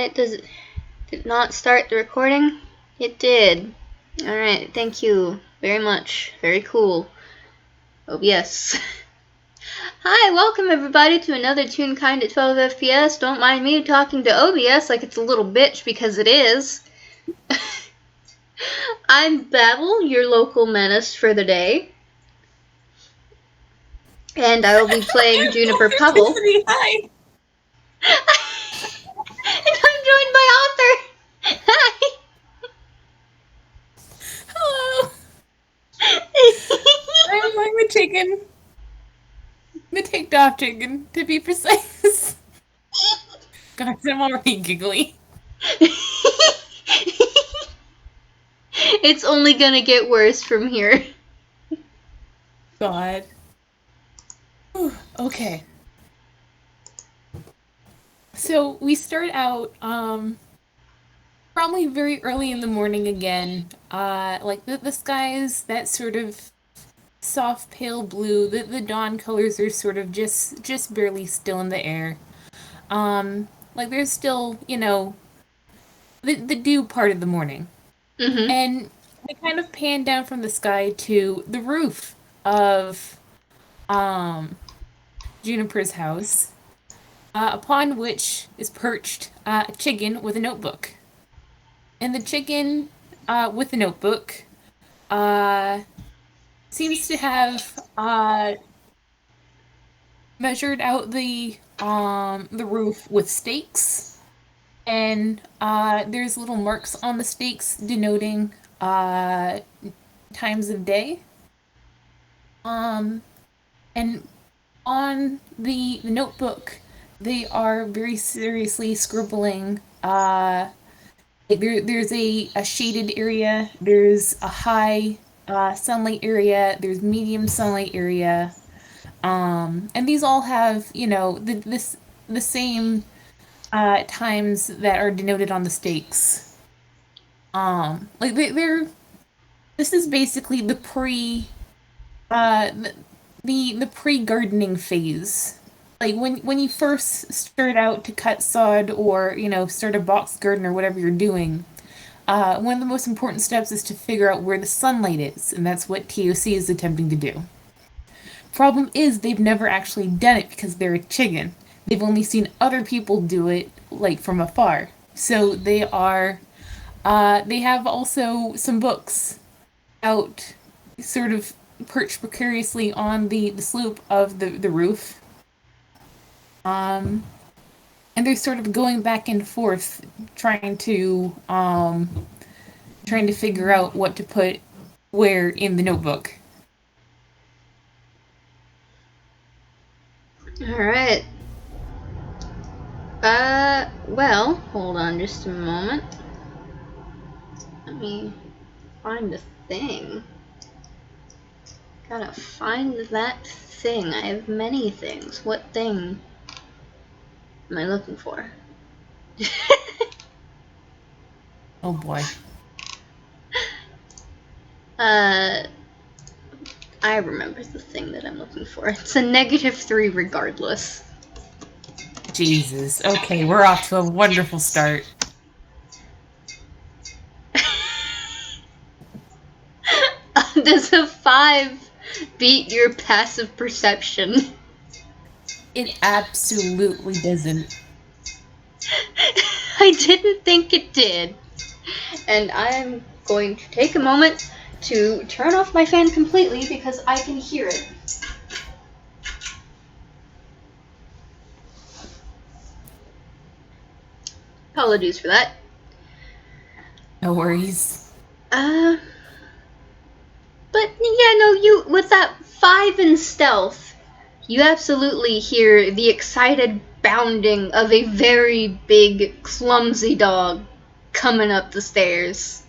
Alright, did it not start the recording? It did. Alright, thank you very much. Very cool. OBS. Hi, welcome everybody to another Toonkind at 12 FPS. Don't mind me talking to OBS like it's a little bitch, because it is. I'm Babble, your local menace for the day. And I will be playing Juniper Pubble. Hi. And I'm joined by Author. Hi. Hello. I'm the chicken. The ticked off chicken, to be precise. Guys, I'm already giggly. It's only gonna get worse from here. God. Okay. So we start out, probably very early in the morning again. Like the sky is that sort of soft pale blue. The dawn colors are sort of just barely still in the air. Like there's still, the dew part of the morning. Mm-hmm. And we kind of pan down from the sky to the roof of Juniper's house, upon which is perched a chicken with a notebook. And the chicken with the notebook seems to have measured out the roof with stakes, and there's little marks on the stakes denoting times of day. And on the notebook, they are very seriously scribbling. There's a shaded area. There's a high sunlight area. There's medium sunlight area. And these all have, the same times that are denoted on the stakes. Like they're this is basically the the pre-gardening phase. Like when you first start out to cut sod or, start a box garden or whatever you're doing, one of the most important steps is to figure out where the sunlight is, and that's what TOC is attempting to do. Problem is, they've never actually done it because they're a chicken. They've only seen other people do it, like, from afar. So they have also some books out, sort of perched precariously on the slope of the roof. And they're sort of going back and forth, trying to figure out what to put where in the notebook. Alright. Well, hold on just a moment. Let me find the thing. Gotta find that thing. I have many things. What thing am I looking for? Oh boy. I remember the thing that I'm looking for. It's a -3 regardless. Jesus. Okay, we're off to a wonderful start. Does a 5 beat your passive perception? It absolutely doesn't. I didn't think it did. And I'm going to take a moment to turn off my fan completely because I can hear it. Apologies for that. No worries. But yeah, no, you, with that 5 in stealth, you absolutely hear the excited bounding of a very big, clumsy dog coming up the stairs.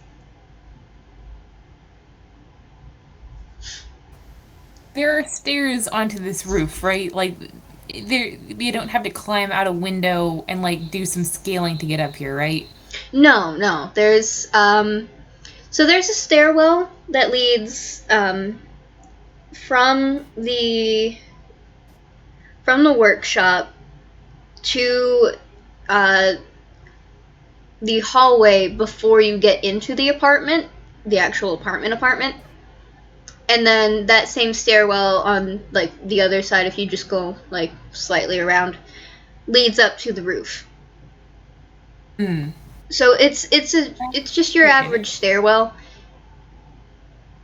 There are stairs onto this roof, right? Like, you don't have to climb out a window and, like, do some scaling to get up here, right? No. There's, so there's a stairwell that leads, from the workshop to, the hallway before you get into the apartment, the actual apartment. And then that same stairwell on like the other side, if you just go like slightly around, leads up to the roof. So it's just your average stairwell.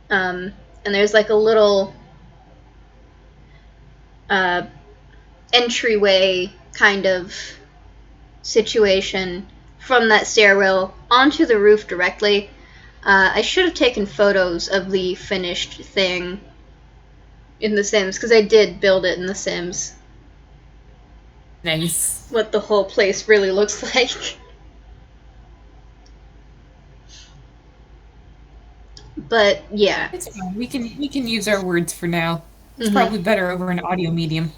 And there's like a little entryway kind of situation from that stairwell onto the roof directly. I should have taken photos of the finished thing in The Sims, because I did build it in The Sims. Nice. What the whole place really looks like. But yeah, It's fine. We can use our words for now. It's probably better over an audio medium.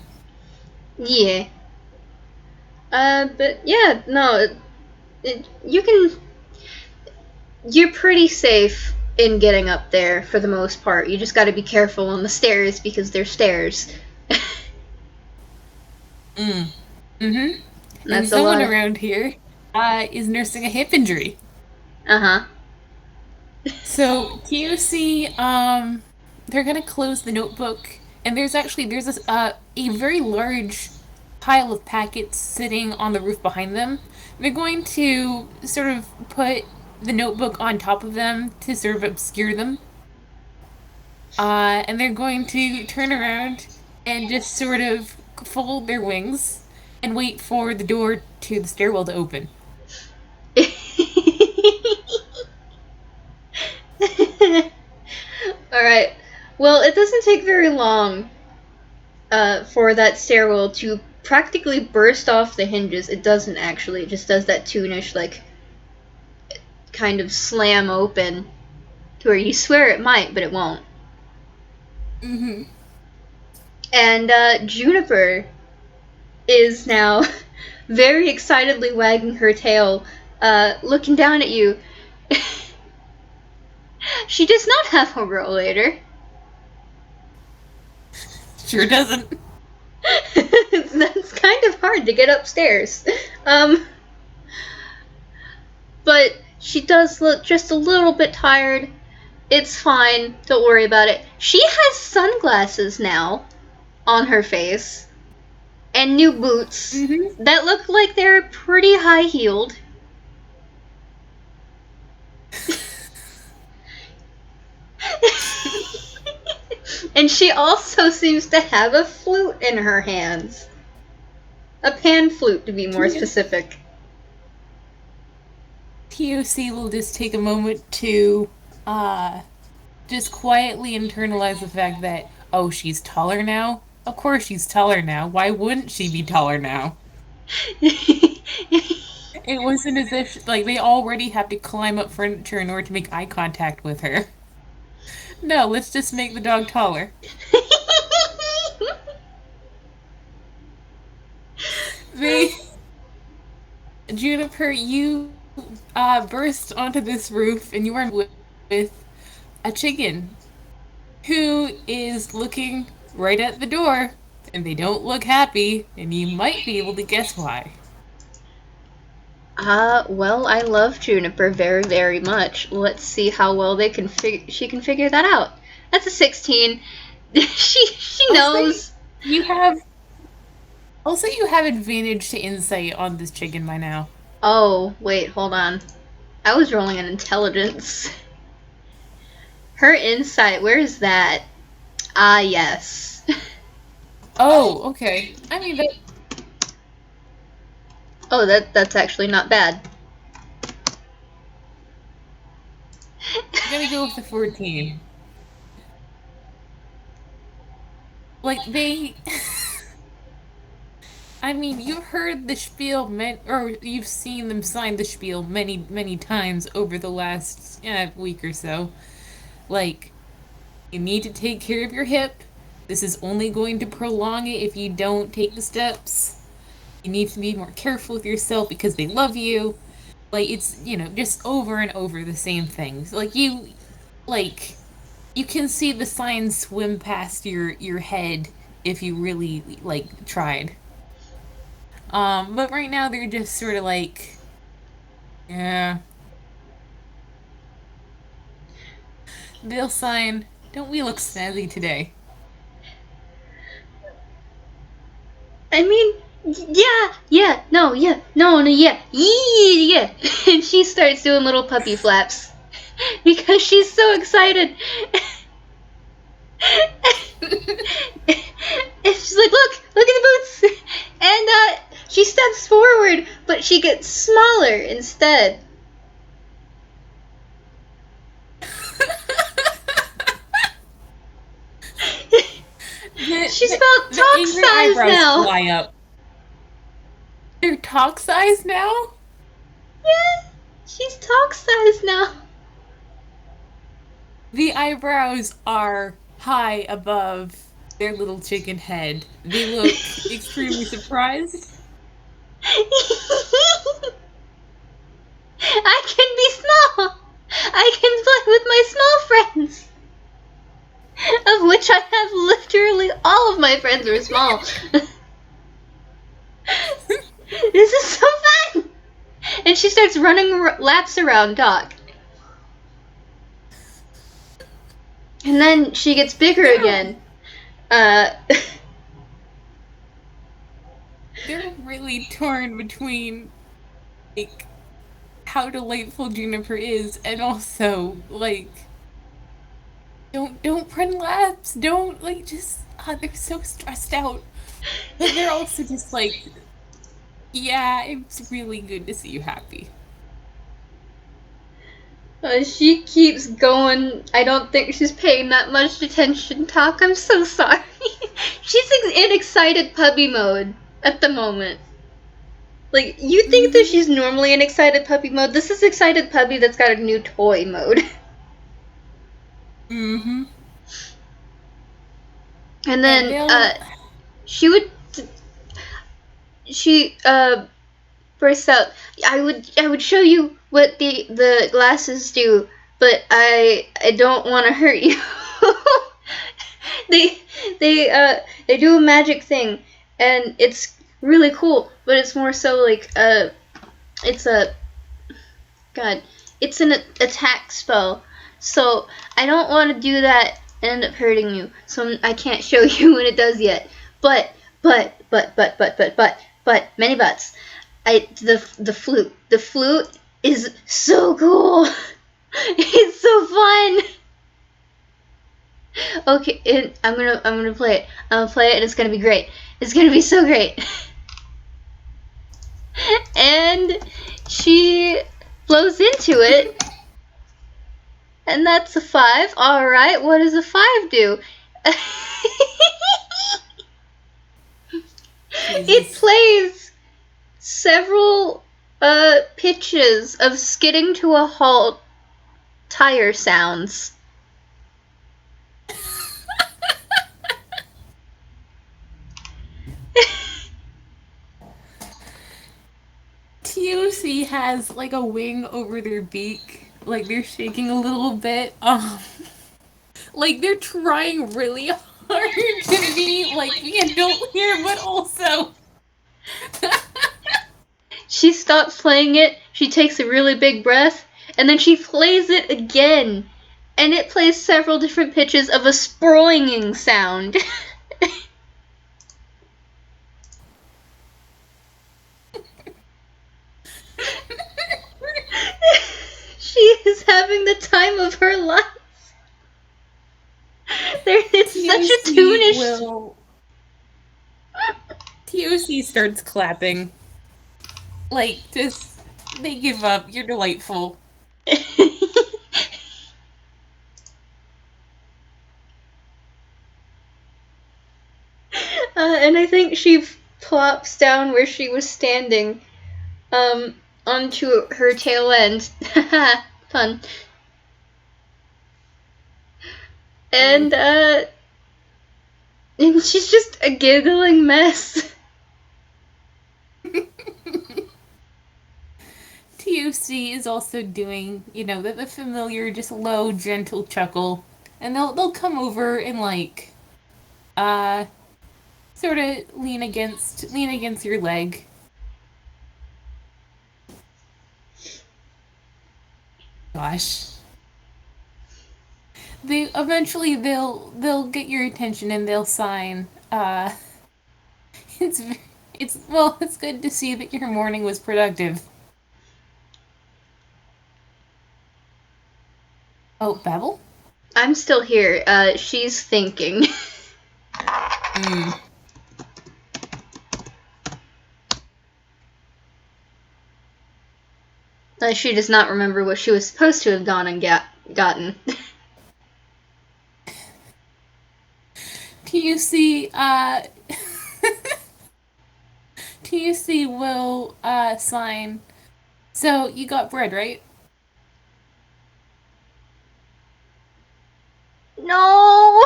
Yeah. But yeah, no, you can. You're pretty safe in getting up there for the most part. You just got to be careful on the stairs because they're stairs. And someone around here is nursing a hip injury. So you see, they're gonna close the notebook, and there's a very large pile of packets sitting on the roof behind them. They're going to sort of put the notebook on top of them to sort of obscure them. And they're going to turn around and just sort of fold their wings and wait for the door to the stairwell to open. Alright. Well, it doesn't take very long for that stairwell to practically burst off the hinges. It doesn't actually. It just does that toonish, like, kind of slam open to where you swear it might, but it won't. And Juniper is now very excitedly wagging her tail, looking down at you. She does not have a rollator. Sure doesn't. That's kind of hard to get upstairs. But she does look just a little bit tired. It's fine. Don't worry about it. She has sunglasses now on her face. And new boots that look like they're pretty high-heeled. And she also seems to have a flute in her hands. A pan flute, to be more specific. TOC will just take a moment to just quietly internalize the fact that, oh, she's taller now? Of course she's taller now. Why wouldn't she be taller now? It wasn't as if, like, they already have to climb up furniture in order to make eye contact with her. No, let's just make the dog taller. Juniper, you burst onto this roof and you are with a chicken who is looking right at the door, and they don't look happy, and you might be able to guess why. Well, I love Juniper very, very much. Let's see how well she can figure that out. That's a 16. she knows. You have advantage to insight on this chicken by now. Oh, wait, hold on. I was rolling an intelligence. Her insight, where is that? Ah, yes. Oh, okay. I mean, Oh, that's actually not bad. I'm gonna go with the 14. Like, I mean, you've heard the spiel, or you've seen them sign the spiel many, many times over the last week or so. Like, you need to take care of your hip. This is only going to prolong it if you don't take the steps. You need to be more careful with yourself because they love you. Like, it's, just over and over the same things. Like, you can see the signs swim past your head if you really, tried. But right now they're just sort of Yeah. They'll sign, "Don't we look snazzy today?" I mean, no, yeah, yeah. And she starts doing little puppy flaps because she's so excited. And she's like, look at the boots. And she steps forward, but she gets smaller instead. She's about The talk angry size eyebrows now. fly up. They're talk size now? Yeah, she's talk size now. The eyebrows are high above their little chicken head. They look extremely surprised. I can be small. I can play with my small friends. Of which I have literally all of my friends are small. This is so fun! And she starts running laps around Doc. And then she gets bigger again. They're really torn between, like, how delightful Juniper is and also, like, don't run laps. Don't, like, just, they're so stressed out. But they're also just like, yeah, it's really good to see you happy. She keeps going. I don't think she's paying that much attention, Talk. I'm so sorry. She's in excited puppy mode at the moment. Like, you think that she's normally in excited puppy mode? This is excited puppy that's got a new toy mode. Mm-hmm. And then, she bursts out, I would show you what the glasses do, but I don't want to hurt you. they they do a magic thing, and it's really cool, but it's more so like it's a god, it's an attack spell. So I don't want to do that and end up hurting you. So I can't show you what it does yet. But many buts. The flute. The flute is so cool. It's so fun. Okay, I'm gonna play it. I'm gonna play it, and it's gonna be great. It's gonna be so great. And she blows into it, and that's a 5. All right, what does a 5 do? It plays several pitches of skidding to a halt tire sounds. TOC has like a wing over their beak, like they're shaking a little bit. Like they're trying really hard to be like the adult here, but also. She stops playing it, she takes a really big breath, and then she plays it again. And it plays several different pitches of a sproinging sound. She is having the time of her life. It's such a toonish. TOC starts clapping. Like, just, they give up. You're delightful. And I think she plops down where she was standing, onto her tail end. Fun. And, and she's just a giggling mess. TOC is also doing, the familiar, just low, gentle chuckle. And they'll come over and, like, sort of lean against your leg. gosh. They'll get your attention and they'll sign. It's it's good to see that your morning was productive. Oh, Babble? I'm still here. She's thinking. She does not remember what she was supposed to have gone and gotten. TUC, TUC will sign. So you got bread, right? No!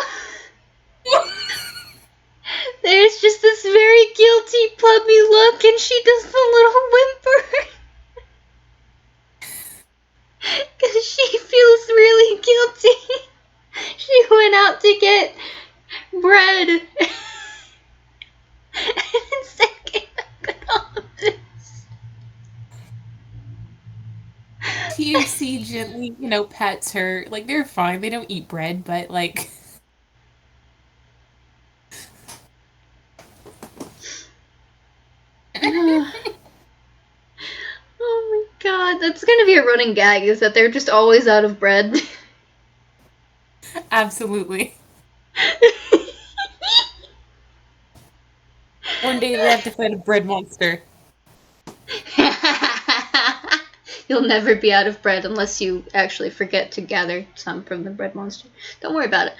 There's just this very guilty puppy look, and she does the little whimper. Because she feels really guilty. She went out to get bread. And instead came back with all of this. TUC gently, pets her. Like, they're fine. They don't eat bread, but, like... Oh my god, that's gonna be a running gag, is that they're just always out of bread. Absolutely. One day they have to fight a bread monster. You'll never be out of bread unless you actually forget to gather some from the bread monster. Don't worry about it.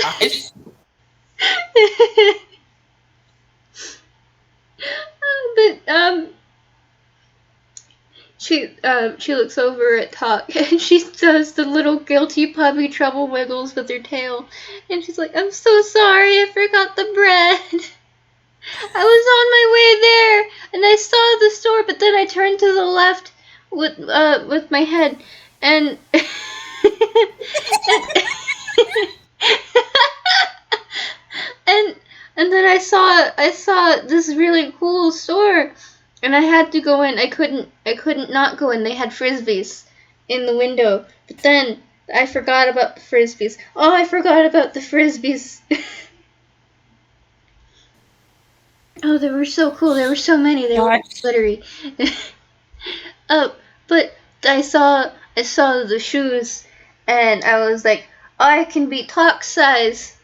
Gosh. But she looks over at Talk and she does the little guilty puppy trouble wiggles with her tail, and she's like, "I'm so sorry, I forgot the bread. I was on my way there and I saw the store, but then I turned to the left with my head and and then I saw this really cool store, and I had to go in. I couldn't not go in. They had frisbees in the window, but then I forgot about the frisbees. Oh, I forgot about the frisbees." Oh, they were so cool. There were so many. They were glittery. But I saw the shoes, and I was like, oh, I can be Talk size.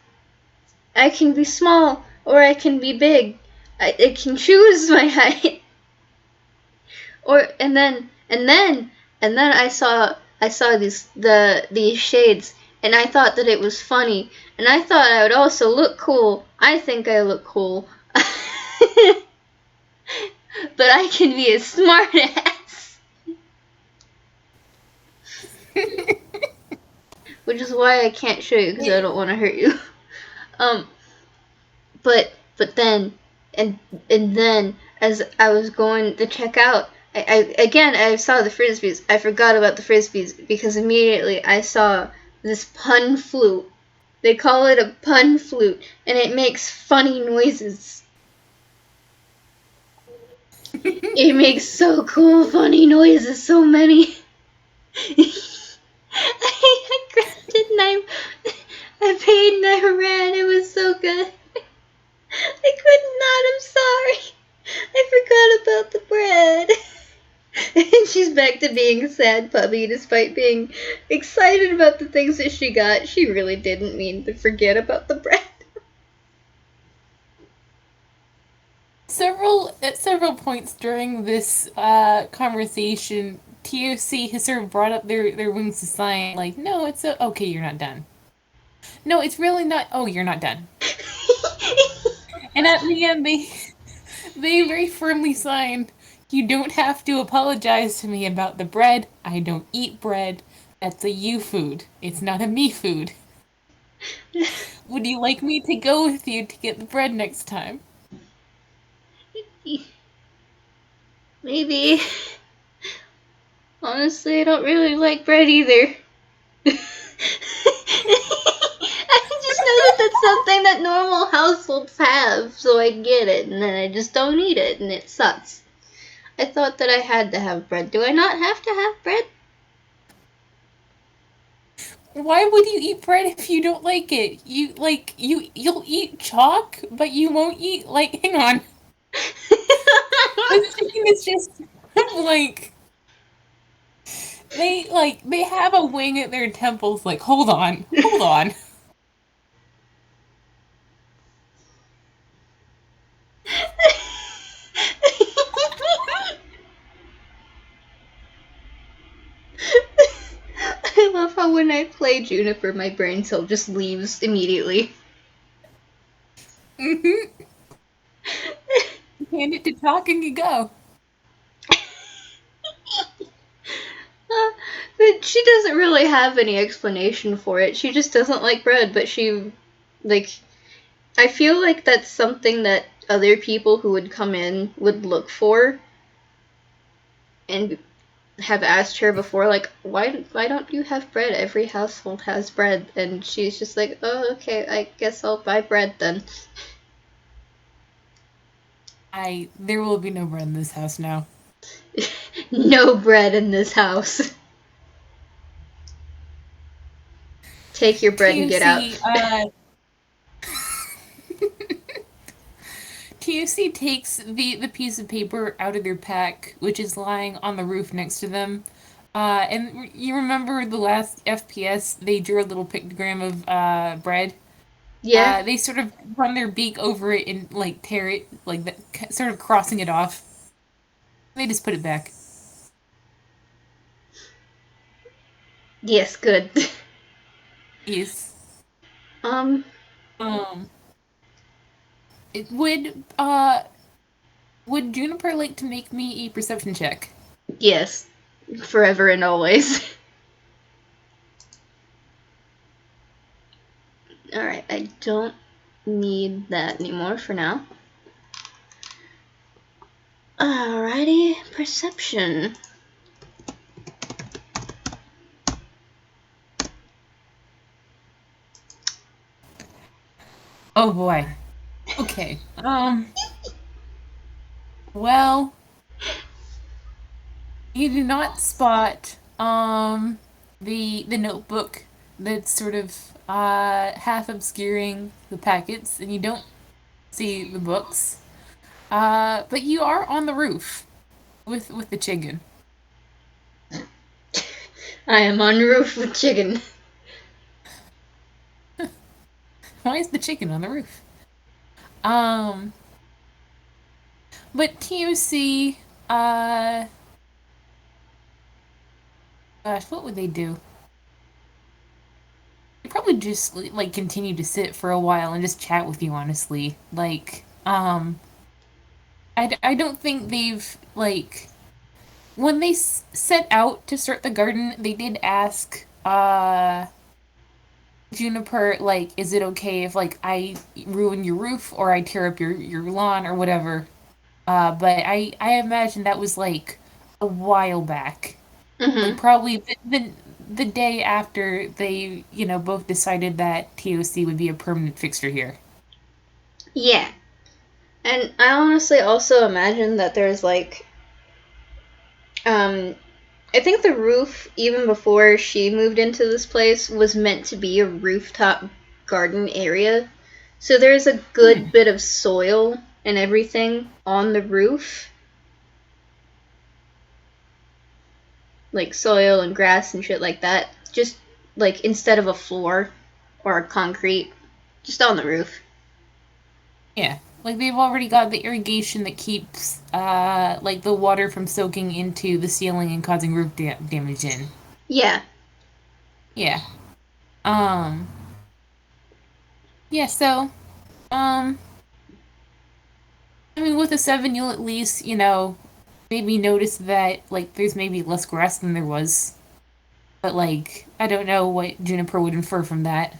I can be small, or I can be big. I can choose my height. And then I saw these shades, and I thought that it was funny, and I thought I would also look cool. I think I look cool. But I can be a smart ass. Which is why I can't show you, because I don't want to hurt you. But then as I was going to check out, I saw the frisbees. I forgot about the frisbees because immediately I saw this pun flute. They call it a pun flute, and it makes funny noises. It makes so cool, funny noises, so many. I grabbed it and I paid and I ran. It was so good. I could not. I'm sorry. I forgot about the bread. And she's back to being a sad puppy despite being excited about the things that she got. She really didn't mean to forget about the bread. At several points during this conversation, TOC has sort of brought up their wings to sign, like, no, it's okay, you're not done. No, it's really not. Oh, you're not done. And at the end, they very firmly signed, you don't have to apologize to me about the bread. I don't eat bread. That's a you food. It's not a me food. Would you like me to go with you to get the bread next time? Maybe. Honestly, I don't really like bread either. I just know that that's something that normal households have, so I get it, and then I just don't eat it, and it sucks. I thought that I had to have bread. Do I not have to have bread? Why would you eat bread if you don't like it? You'll eat chalk, but you won't eat hang on. This chicken is just like they have a wing at their temples like hold on, hold on. I love how when I play Juniper, my brain cell just leaves immediately. Mm-hmm. Hand it to chalk and you go. But she doesn't really have any explanation for it. She just doesn't like bread, but like, I feel like that's something that other people who would come in would look for and have asked her before, like, why don't you have bread? Every household has bread. And she's just like, oh, okay, I guess I'll buy bread then. There will be no bread in this house now. No bread in this house. Take your bread and get out. TUC takes the piece of paper out of their pack, which is lying on the roof next to them. And you remember the last FPS, they drew a little pictogram of bread. Yeah? They sort of run their beak over it and tear it, sort of crossing it off. They just put it back. Yes, good. Yes. Um, It would Juniper like to make me a perception check? yes. Forever and always. Alright, I don't need that anymore for now. Alrighty, perception. Oh boy. Okay. Well, you do not spot the notebook that's sort of half obscuring the packets, and you don't see the books. But you are on the roof with the chicken. I am on roof with chicken. Why is the chicken on the roof? Um, but TOC, gosh, what would they do? They probably just continue to sit for a while and just chat with you. Honestly, I don't think they've when they set out to start the garden, they did ask Juniper, is it okay if I ruin your roof or I tear up your lawn or whatever? But I imagine that was a while back. Mm-hmm. Probably the day after they, both decided that TOC would be a permanent fixture here. Yeah. And I honestly also imagine that there's um, I think the roof, even before she moved into this place, was meant to be a rooftop garden area. So there's a good bit of soil and everything on the roof. Like soil and grass and shit like that. Just instead of a floor or a concrete, just on the roof. Yeah. They've already got the irrigation that keeps the water from soaking into the ceiling and causing roof damage in. Yeah. Yeah. Um yeah, so I mean with a 7 you'll at least, maybe notice that there's maybe less grass than there was. But I don't know what Juniper would infer from that.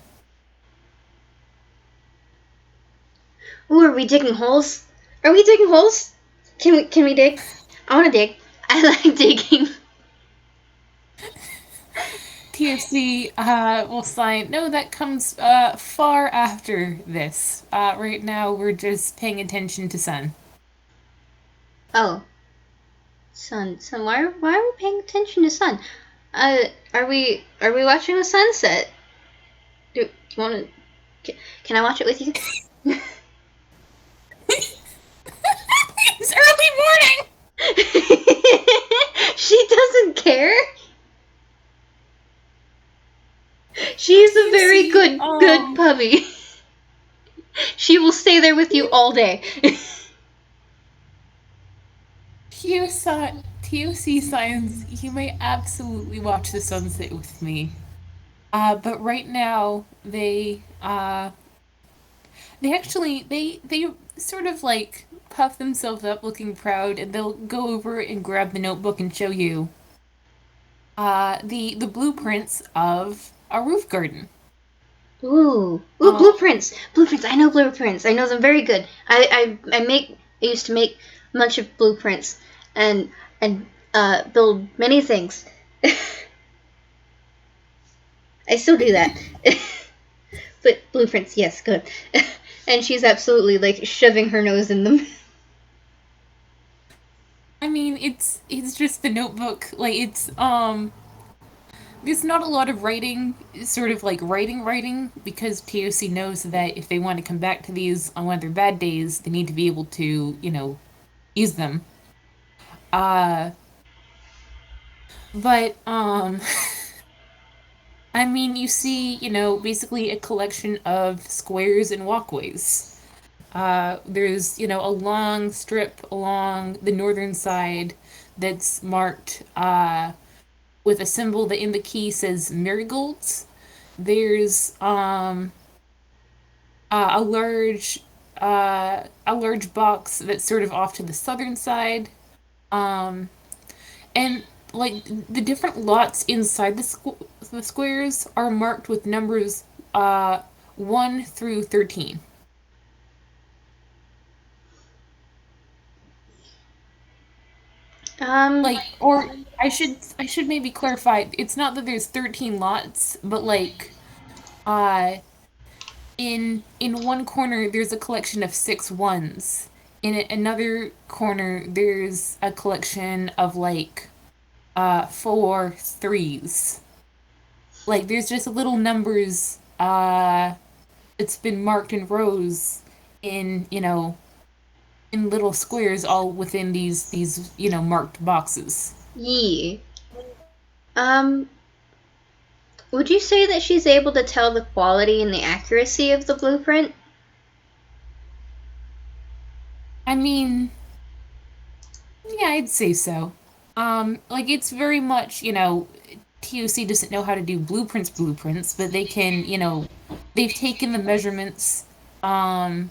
Ooh, are we digging holes? Are we digging holes? Can we dig? I wanna dig. I like digging. TFC will sign. No, that comes far after this. Right now, we're just paying attention to Sun. Oh. Sun. Why are we paying attention to sun? Are we watching a sunset? Do you want to? Can I watch it with you? It's early morning. She doesn't care. She's a very good puppy. She will stay there with you all day. TOC Science, you may absolutely watch the sunset with me. But right now they sort of like puff themselves up looking proud, and they'll go over and grab the notebook and show you the blueprints of a roof garden. Ooh, blueprints. Blueprints. I know blueprints. I know them very good. I used to make a bunch of blueprints and build many things. I still do that. But blueprints, yes, good. And she's absolutely like shoving her nose in them. I mean, it's just the notebook. Like there's not a lot of writing, sort of like writing, because TOC knows that if they want to come back to these on one of their bad days, they need to be able to, use them. Uh, but I mean, you see, basically a collection of squares and walkways. There's, a long strip along the northern side that's marked with a symbol that in the key says marigolds. There's a large box that's sort of off to the southern side. And like the different lots inside the squares are marked with numbers 1 through 13. Or I should maybe clarify. It's not that there's 13 lots, but like in one corner there's a collection of 6 1s. In another corner there's a collection of like 4 3s. Like there's just little numbers it's been marked in rows in in little squares all within these marked boxes. Yeah. Um, would you say that she's able to tell the quality and the accuracy of the blueprint? I mean, yeah, I'd say so. Like it's very much, TOC doesn't know how to do blueprints, but they can, they've taken the measurements, and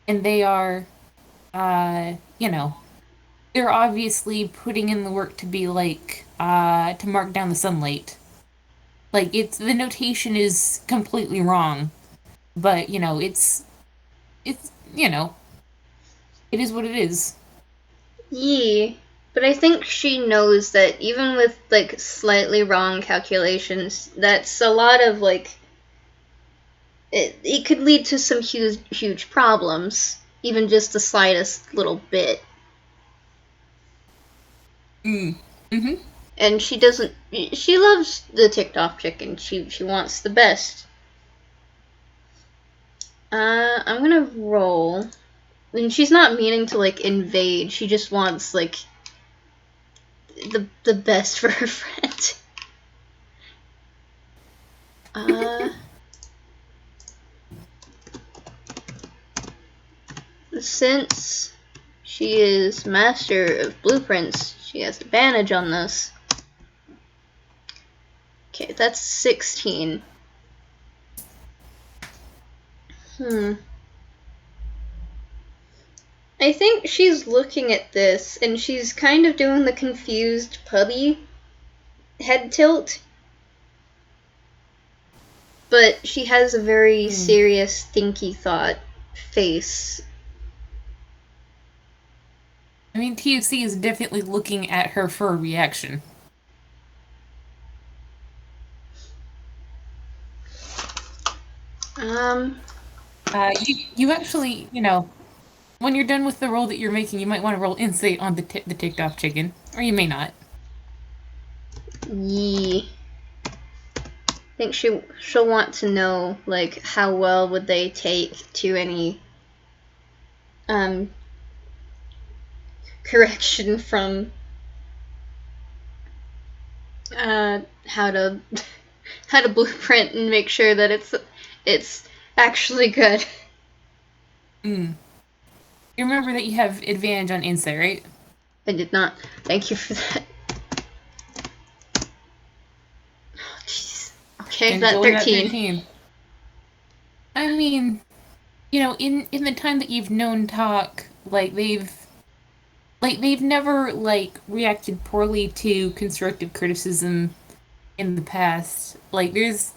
they are, they're obviously putting in the work to be like, to mark down the sunlight. Like the notation is completely wrong, but it's it is what it is. Yeah, but I think she knows that even with like slightly wrong calculations, that's a lot of like it could lead to some huge problems, even just the slightest little bit. Mm-hmm. And she doesn't. She loves the TikTok chicken. She wants the best. I'm gonna roll. And she's not meaning to like invade. She just wants like the best for her friend. Since she is master of blueprints, she has advantage on this. Okay, that's 16. I think she's looking at this and she's kind of doing the confused puppy head tilt. But she has a very serious, thinky thought face. I mean, TOC is definitely looking at her for a reaction. You actually, When you're done with the roll that you're making, you might want to roll insight on the ticked off chicken, or you may not. Yee. I think she'll want to know, like, how well would they take to any correction from how to blueprint and make sure that it's actually good. You remember that you have advantage on insight, right? I did not. Thank you for that. Oh, jeez. Okay, that 13. I mean, you know, in the time that you've known Talk, they've never reacted poorly to constructive criticism in the past. There's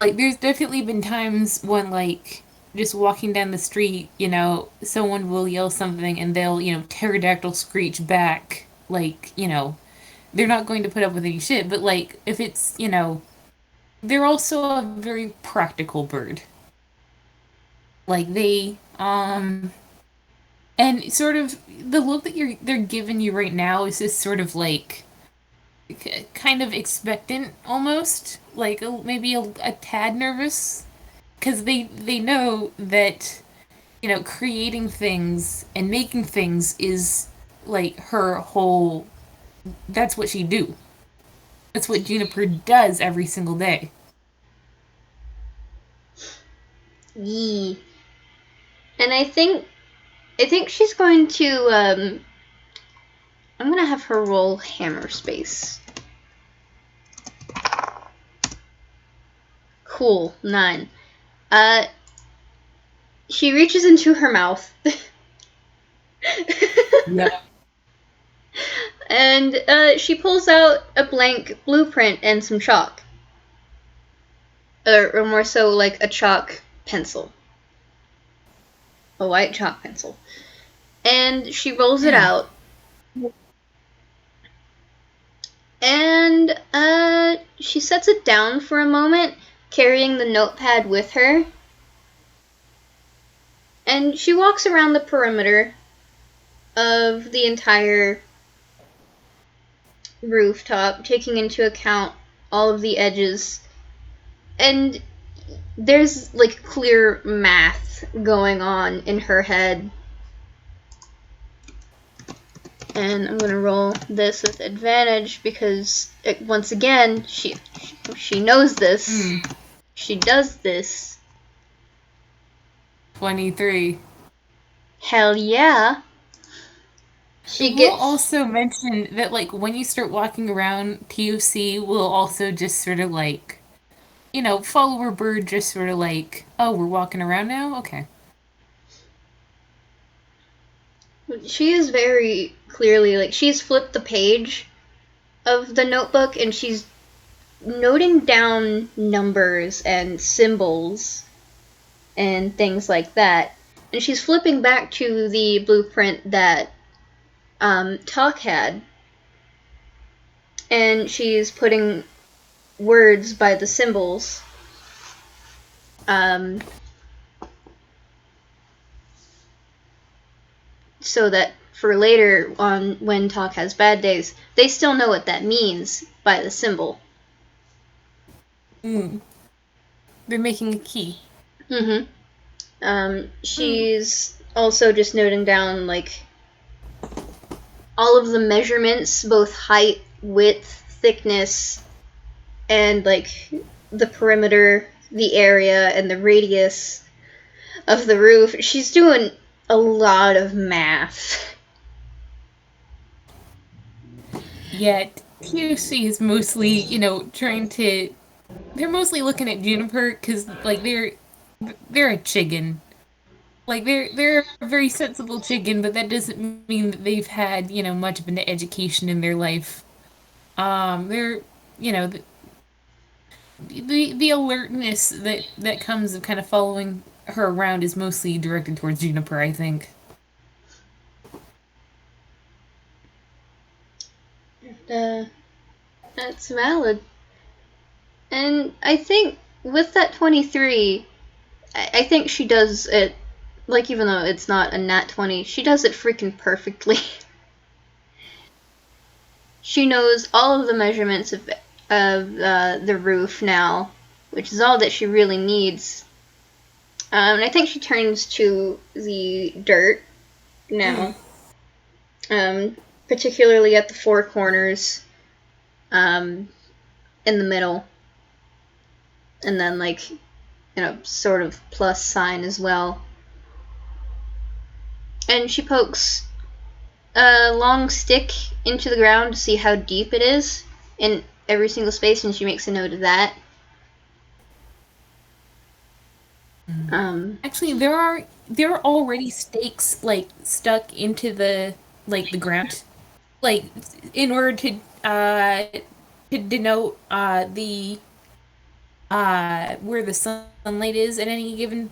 there's definitely been times when just walking down the street, someone will yell something and they'll, pterodactyl screech back. They're not going to put up with any shit, but if it's, they're also a very practical bird. And sort of the look that they're giving you right now is just sort of kind of expectant almost, maybe a tad nervous, because they know that creating things and making things is her whole. That's what she do. That's what Juniper does every single day. Yee. And I think she's going to I'm gonna have her roll hammer space. Cool, 9. She reaches into her mouth. Yeah. And she pulls out a blank blueprint and some chalk. Or more so, like a chalk pencil. A white chalk pencil. And she rolls it out. And she sets it down for a moment, carrying the notepad with her. And she walks around the perimeter of the entire rooftop, taking into account all of the edges. And there's clear math going on in her head. And I'm gonna roll this with advantage because once again she knows this. She does this. 23. Hell yeah. We'll also mention that when you start walking around, TOC will also just sort of follow her bird, just sort of oh, we're walking around now? Okay. She is very clearly, she's flipped the page of the notebook and she's noting down numbers and symbols and things like that. And she's flipping back to the blueprint that Talk had. And she's putting words by the symbols. So that for later on, when Talk has bad days, they still know what that means by the symbol. They're making a key. She's also just noting down all of the measurements, both height, width, thickness, and the perimeter, the area, and the radius of the roof. She's doing a lot of math. Yet TOC is mostly, trying to. They're mostly looking at Juniper because, they're a chicken. They're a very sensible chicken, but that doesn't mean that they've had, much of an education in their life. They're, the alertness that comes of kind of following her around is mostly directed towards Juniper, I think. That's valid. And I think with that 23, I think she does it like, even though it's not a nat 20, she does it freaking perfectly. She knows all of the measurements of the roof now, which is all that she really needs. And I think she turns to the dirt now, particularly at the four corners, in the middle, and then, like, sort of plus sign as well. And she pokes a long stick into the ground to see how deep it is in every single space, and she makes a note of that. Actually, there are already stakes like stuck into the ground, like in order to denote the where the sunlight is at any given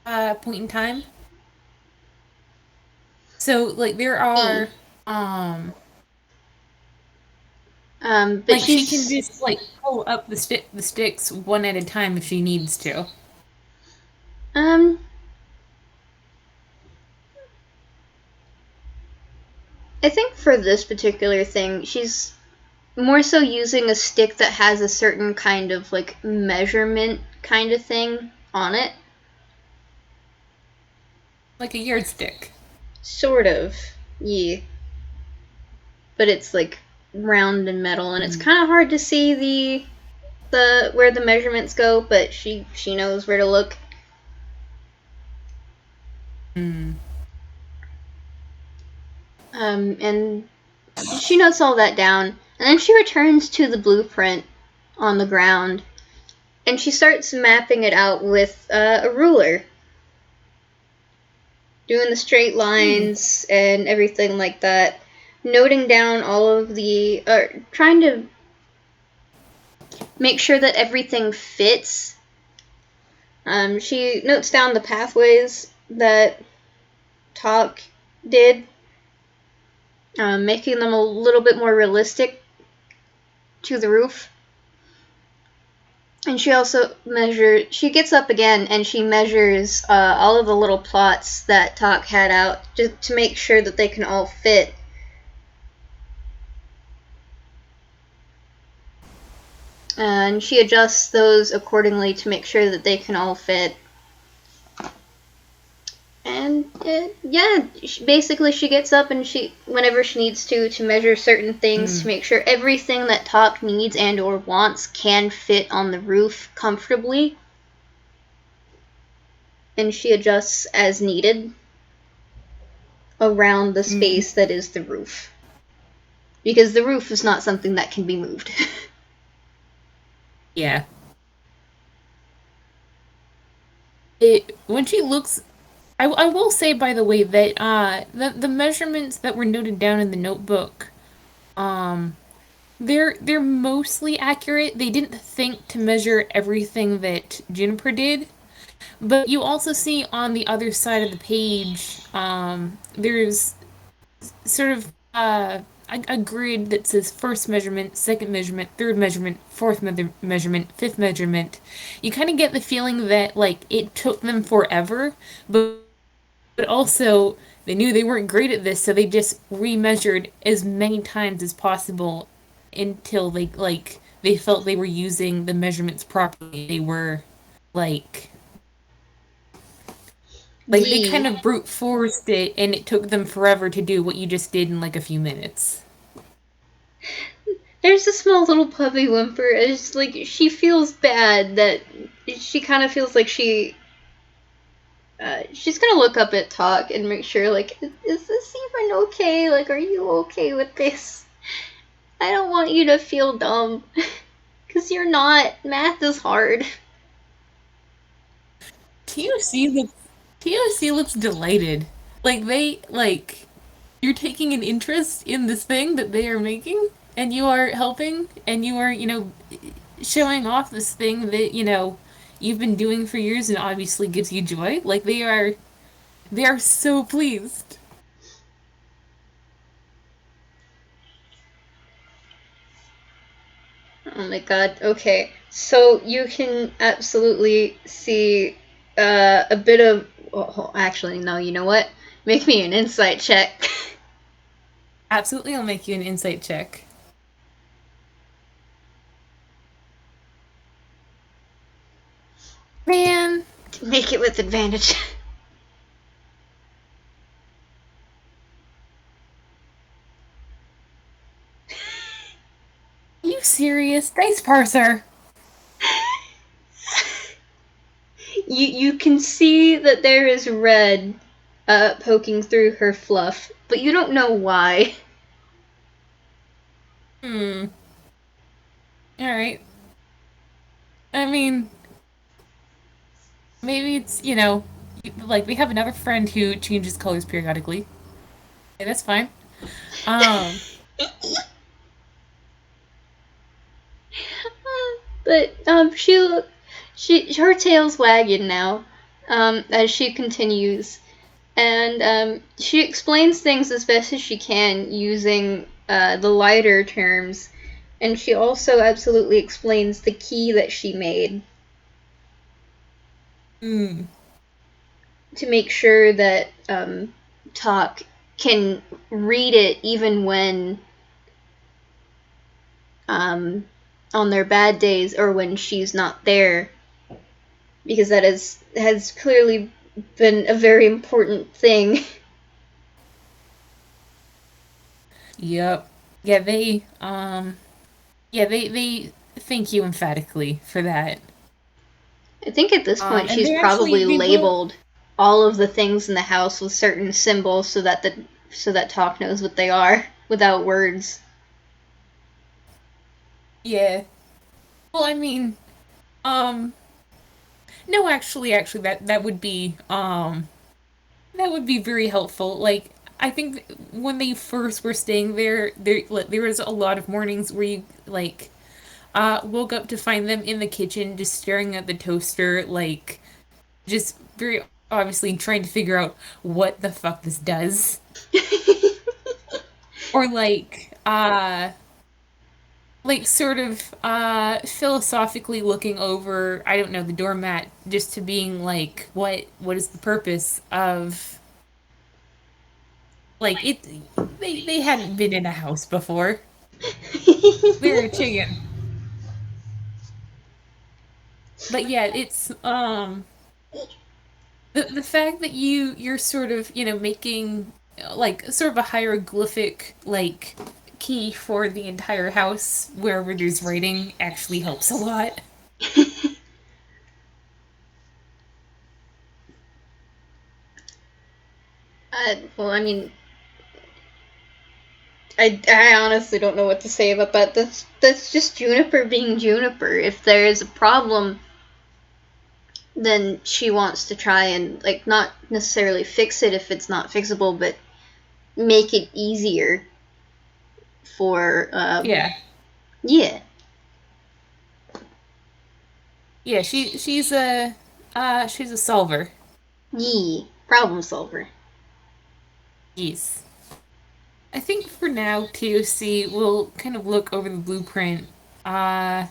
point in time. So like there are but like she can just like pull up the sticks one at a time if she needs to. I think for this particular thing, she's more so using a stick that has a certain kind of, like, measurement kind of thing on it. Like a yardstick. Sort of, yeah. But it's, like, round and metal, and it's kind of hard to see the where the measurements go, but she knows where to look. And she notes all that down, and then she returns to the blueprint on the ground, and she starts mapping it out with a ruler, doing the straight lines and everything like that, noting down all of the, trying to make sure that everything fits. She notes down the pathways that Talk did, making them a little bit more realistic to the roof. And she also she gets up again and she measures all of the little plots that Talk had out just to make sure that they can all fit. And she adjusts those accordingly to make sure that they can all fit. And basically she gets up and whenever she needs to measure certain things to make sure everything that Talk needs and or wants can fit on the roof comfortably. And she adjusts as needed around the space that is the roof. Because the roof is not something that can be moved. Yeah. When she looks, I will say, by the way, that the measurements that were noted down in the notebook, they're mostly accurate. They didn't think to measure everything that Juniper did, but you also see on the other side of the page, there's sort of a grid that says first measurement, second measurement, third measurement, fourth measurement, fifth measurement. You kind of get the feeling that like it took them forever, but also they knew they weren't great at this, so they just remeasured as many times as possible until they felt they were using the measurements properly. They were like they kind of brute forced it, and it took them forever to do what you just did in like a few minutes. There's a small little puppy whimper. It's like she feels bad that she kind of feels like she's gonna look up at Talk and make sure, like, is this even okay? Like, are you okay with this? I don't want you to feel dumb. Because you're not. Math is hard. TOC looks delighted. You're taking an interest in this thing that they are making, and you are helping, and you are, showing off this thing that, you've been doing for years and obviously gives you joy. Like they are so pleased. Oh my god, okay. So you can absolutely see a bit of actually, no, you know what? Make me an insight check. Absolutely, I'll make you an insight check. Man. Make it with advantage. Are you serious? Dice parser! You can see that there is red poking through her fluff, but you don't know why. Alright. I mean, maybe it's, like, we have another friend who changes colors periodically. Okay, that's fine. But her tail's wagging now, as she continues, and she explains things as best as she can using the lighter terms, and she also absolutely explains the key that she made to make sure that Talk can read it even when on their bad days or when she's not there, because that has clearly been a very important thing. Yep. Yeah, they thank you emphatically for that. I think at this point she's they probably actually, labeled all of the things in the house with certain symbols so that Talk knows what they are without words. Yeah. Well, I mean, no, actually, that would be, very helpful. Like, I think when they first were staying there was a lot of mornings where you, like, woke up to find them in the kitchen just staring at the toaster, like, just very obviously trying to figure out what the fuck this does. Or, like sort of philosophically looking over, I don't know, the doormat, just to being like, what is the purpose of, like, it, they hadn't been in a house before. They're a chicken. But yeah, it's the fact that you're sort of, making, like, sort of a hieroglyphic, like, key for the entire house wherever there's writing actually helps a lot. Well, I mean, I honestly don't know what to say about that. That's just Juniper being Juniper. If there is a problem, then she wants to try and, like, not necessarily fix it if it's not fixable, but make it easier for Yeah. yeah. Yeah, she's a solver. Yee. Problem solver. Yes. I think for now, TOC will kind of look over the blueprint, uh,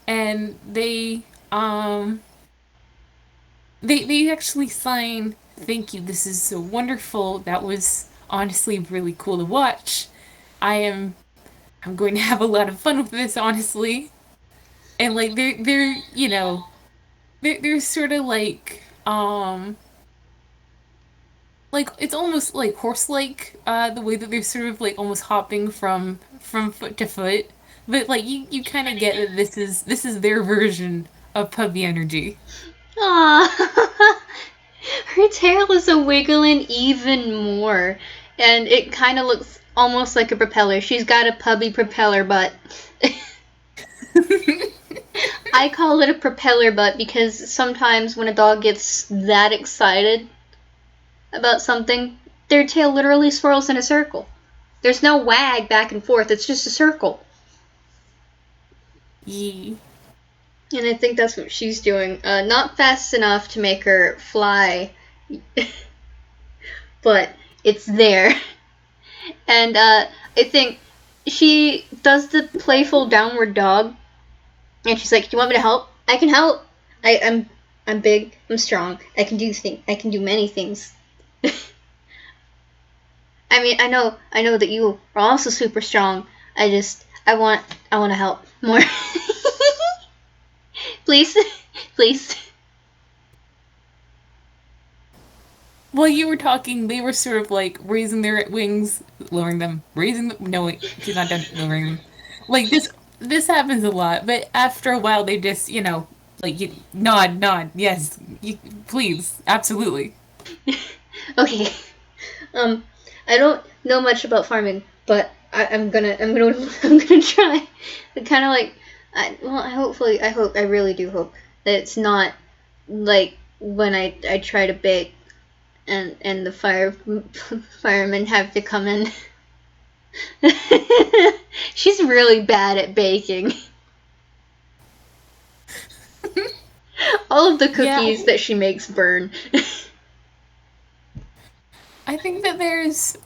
and they actually sign, "Thank you, this is so wonderful. That was honestly really cool to watch. I'm going to have a lot of fun with this, honestly." And, like, they're they're sort of like, it's almost like horse-like, the way that they're sort of, like, almost hopping from foot to foot. But, like, you kind of get that this is their version of puppy energy. Aww. Her tail is a wiggling even more, and it kind of looks almost like a propeller. She's got a puppy propeller butt. I call it a propeller butt because sometimes when a dog gets that excited about something, their tail literally swirls in a circle. There's no wag back and forth, it's just a circle. Yeah. And I think that's what she's doing. Not fast enough to make her fly, but it's there. And I think she does the playful downward dog, and she's like, "Do you want me to help? I can help. I'm I'm big. I'm strong. I can do many things. I mean, I know that you are also super strong. I want to help more. Please, please. While you were talking, they were sort of like raising their wings, lowering them, raising them. No, wait, she's not done lowering them. Like this happens a lot, but after a while, they just, like you nod, yes, please, absolutely. Okay. Um, I don't know much about farming, but I'm gonna try. Kind of like, I really do hope that it's not like when I try to bake and the firemen have to come in. She's really bad at baking. All of the Yeah, cookies that she makes burn. I think that there's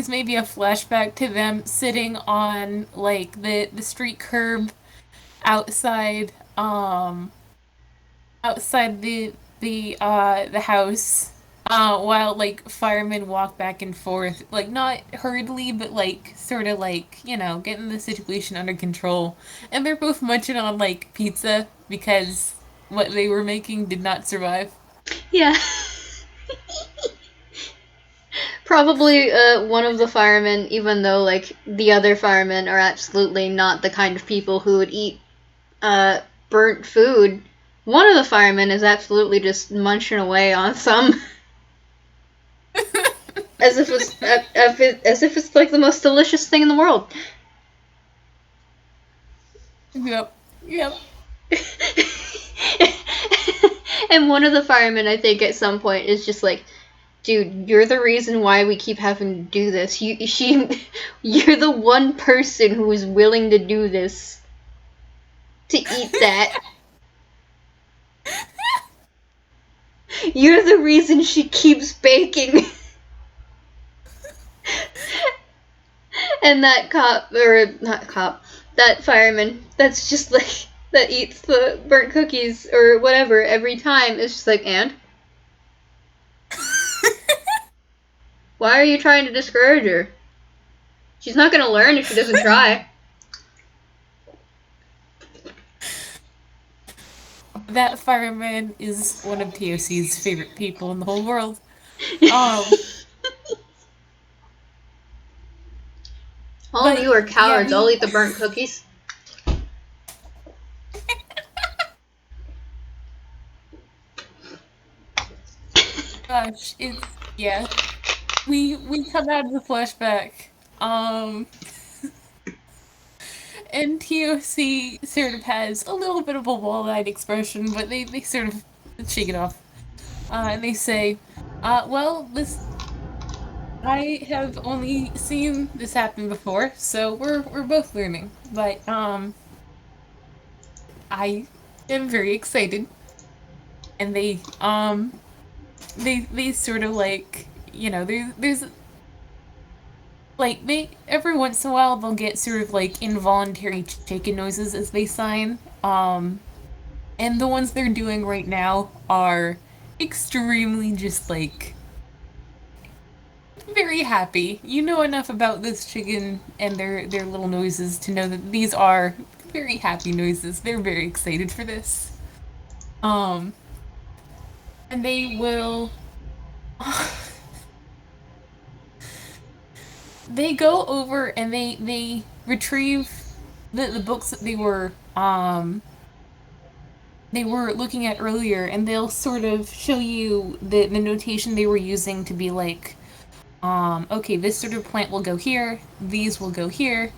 maybe a flashback to them sitting on like the street curb outside outside the house while like firemen walk back and forth, like not hurriedly but like sort of like, getting the situation under control. And they're both munching on like pizza because what they were making did not survive. Yeah. Probably one of the firemen, even though like the other firemen are absolutely not the kind of people who would eat burnt food. One of the firemen is absolutely just munching away on some, as if it's like the most delicious thing in the world. Yep. Yep. And one of the firemen, I think, at some point is just like, "Dude, you're the reason why we keep having to do this. You're the one person who is willing to do this, to eat that. You're the reason she keeps baking." And that cop, or not cop, that fireman, that's just like, that eats the burnt cookies or whatever every time, is just like, and? Why are you trying to discourage her? She's not gonna learn if she doesn't try. That fireman is one of TOC's favorite people in the whole world. Um, All of but you are yeah, cowards. I'll eat the burnt cookies. gosh, it's yeah. We come out of the flashback. Um, and TOC sort of has a little bit of a wall-eyed expression, but they sort of shake it off. And they say, well, this I have only seen this happen before, so we're both learning. But I am very excited, and they sort of like, there's like they every once in a while they'll get sort of like involuntary chicken noises as they sign. And the ones they're doing right now are extremely just like very happy. You know enough about this chicken and their little noises to know that these are very happy noises. They're very excited for this. Um, and they will they go over and they retrieve the books that they were looking at earlier, and they'll sort of show you the notation they were using to be like, okay, this sort of plant will go here, these will go here.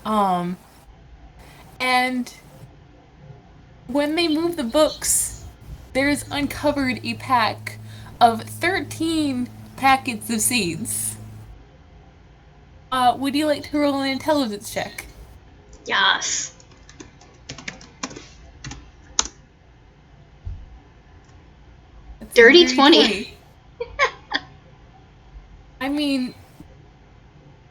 Um, and when they move the books, there's uncovered a pack of 13 packets of seeds. Would you like to roll an intelligence check? Yes. Dirty 20. I mean,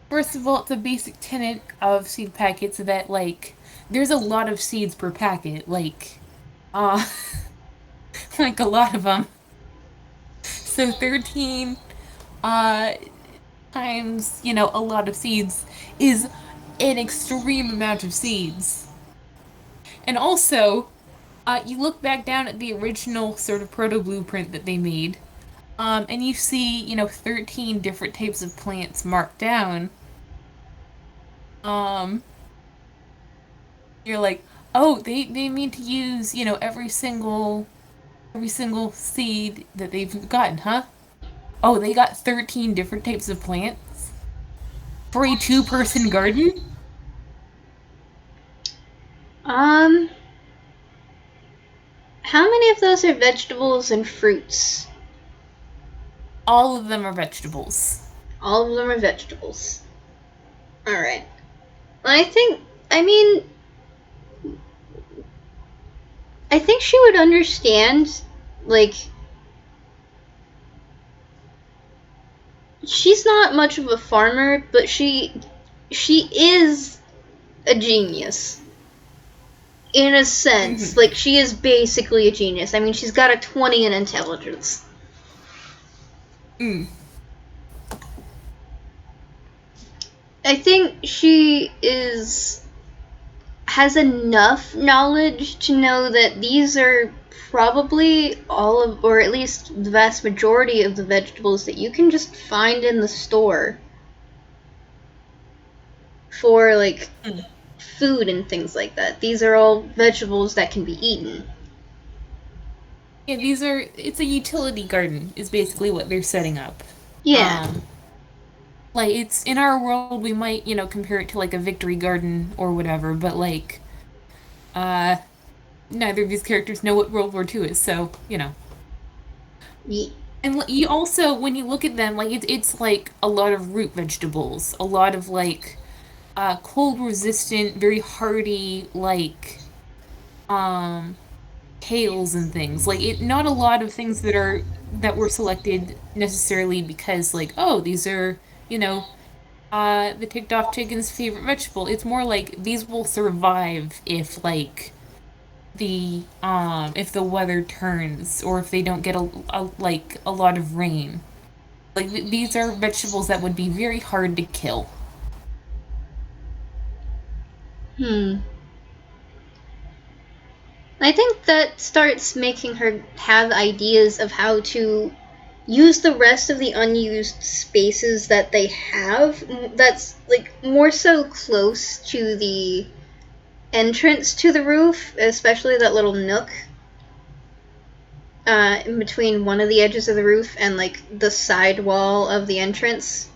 first of all, it's a basic tenet of seed packets that, like, there's a lot of seeds per packet. Like, uh, like a lot of them. So 13 uh, times, a lot of seeds is an extreme amount of seeds. And also, you look back down at the original sort of proto blueprint that they made, and you see, 13 different types of plants marked down. Um, you're like, oh, they mean to use, every single seed that they've gotten, huh? Oh, they got 13 different types of plants for a two-person garden? Um, how many of those are vegetables and fruits? All of them are vegetables. All of them are vegetables. Alright. I think she would understand, like, she's not much of a farmer, but she is a genius. In a sense. Mm-hmm. Like, she is basically a genius. I mean, she's got a 20 in intelligence. Mm. I think she has enough knowledge to know that these are probably all of, or at least the vast majority of the vegetables that you can just find in the store for, like, food and things like that. These are all vegetables that can be eaten. Yeah, it's a utility garden, is basically what they're setting up. Yeah. Um, like, it's, in our world, we might, compare it to, like, a victory garden or whatever, but, like, uh, neither of these characters know what World War II is, so, And you also, when you look at them, like, it's like a lot of root vegetables, a lot of, like, cold resistant, very hardy, like, um, kales and things. Like, not a lot of things that were selected necessarily because, like, oh, these are, the ticked off chicken's favorite vegetable. It's more like these will survive if, like, if the weather turns or if they don't get a lot of rain. Like, these are vegetables that would be very hard to kill. Hmm. I think that starts making her have ideas of how to use the rest of the unused spaces that they have, that's, like, more so close to the entrance to the roof, especially that little nook in between one of the edges of the roof and, like, the side wall of the entrance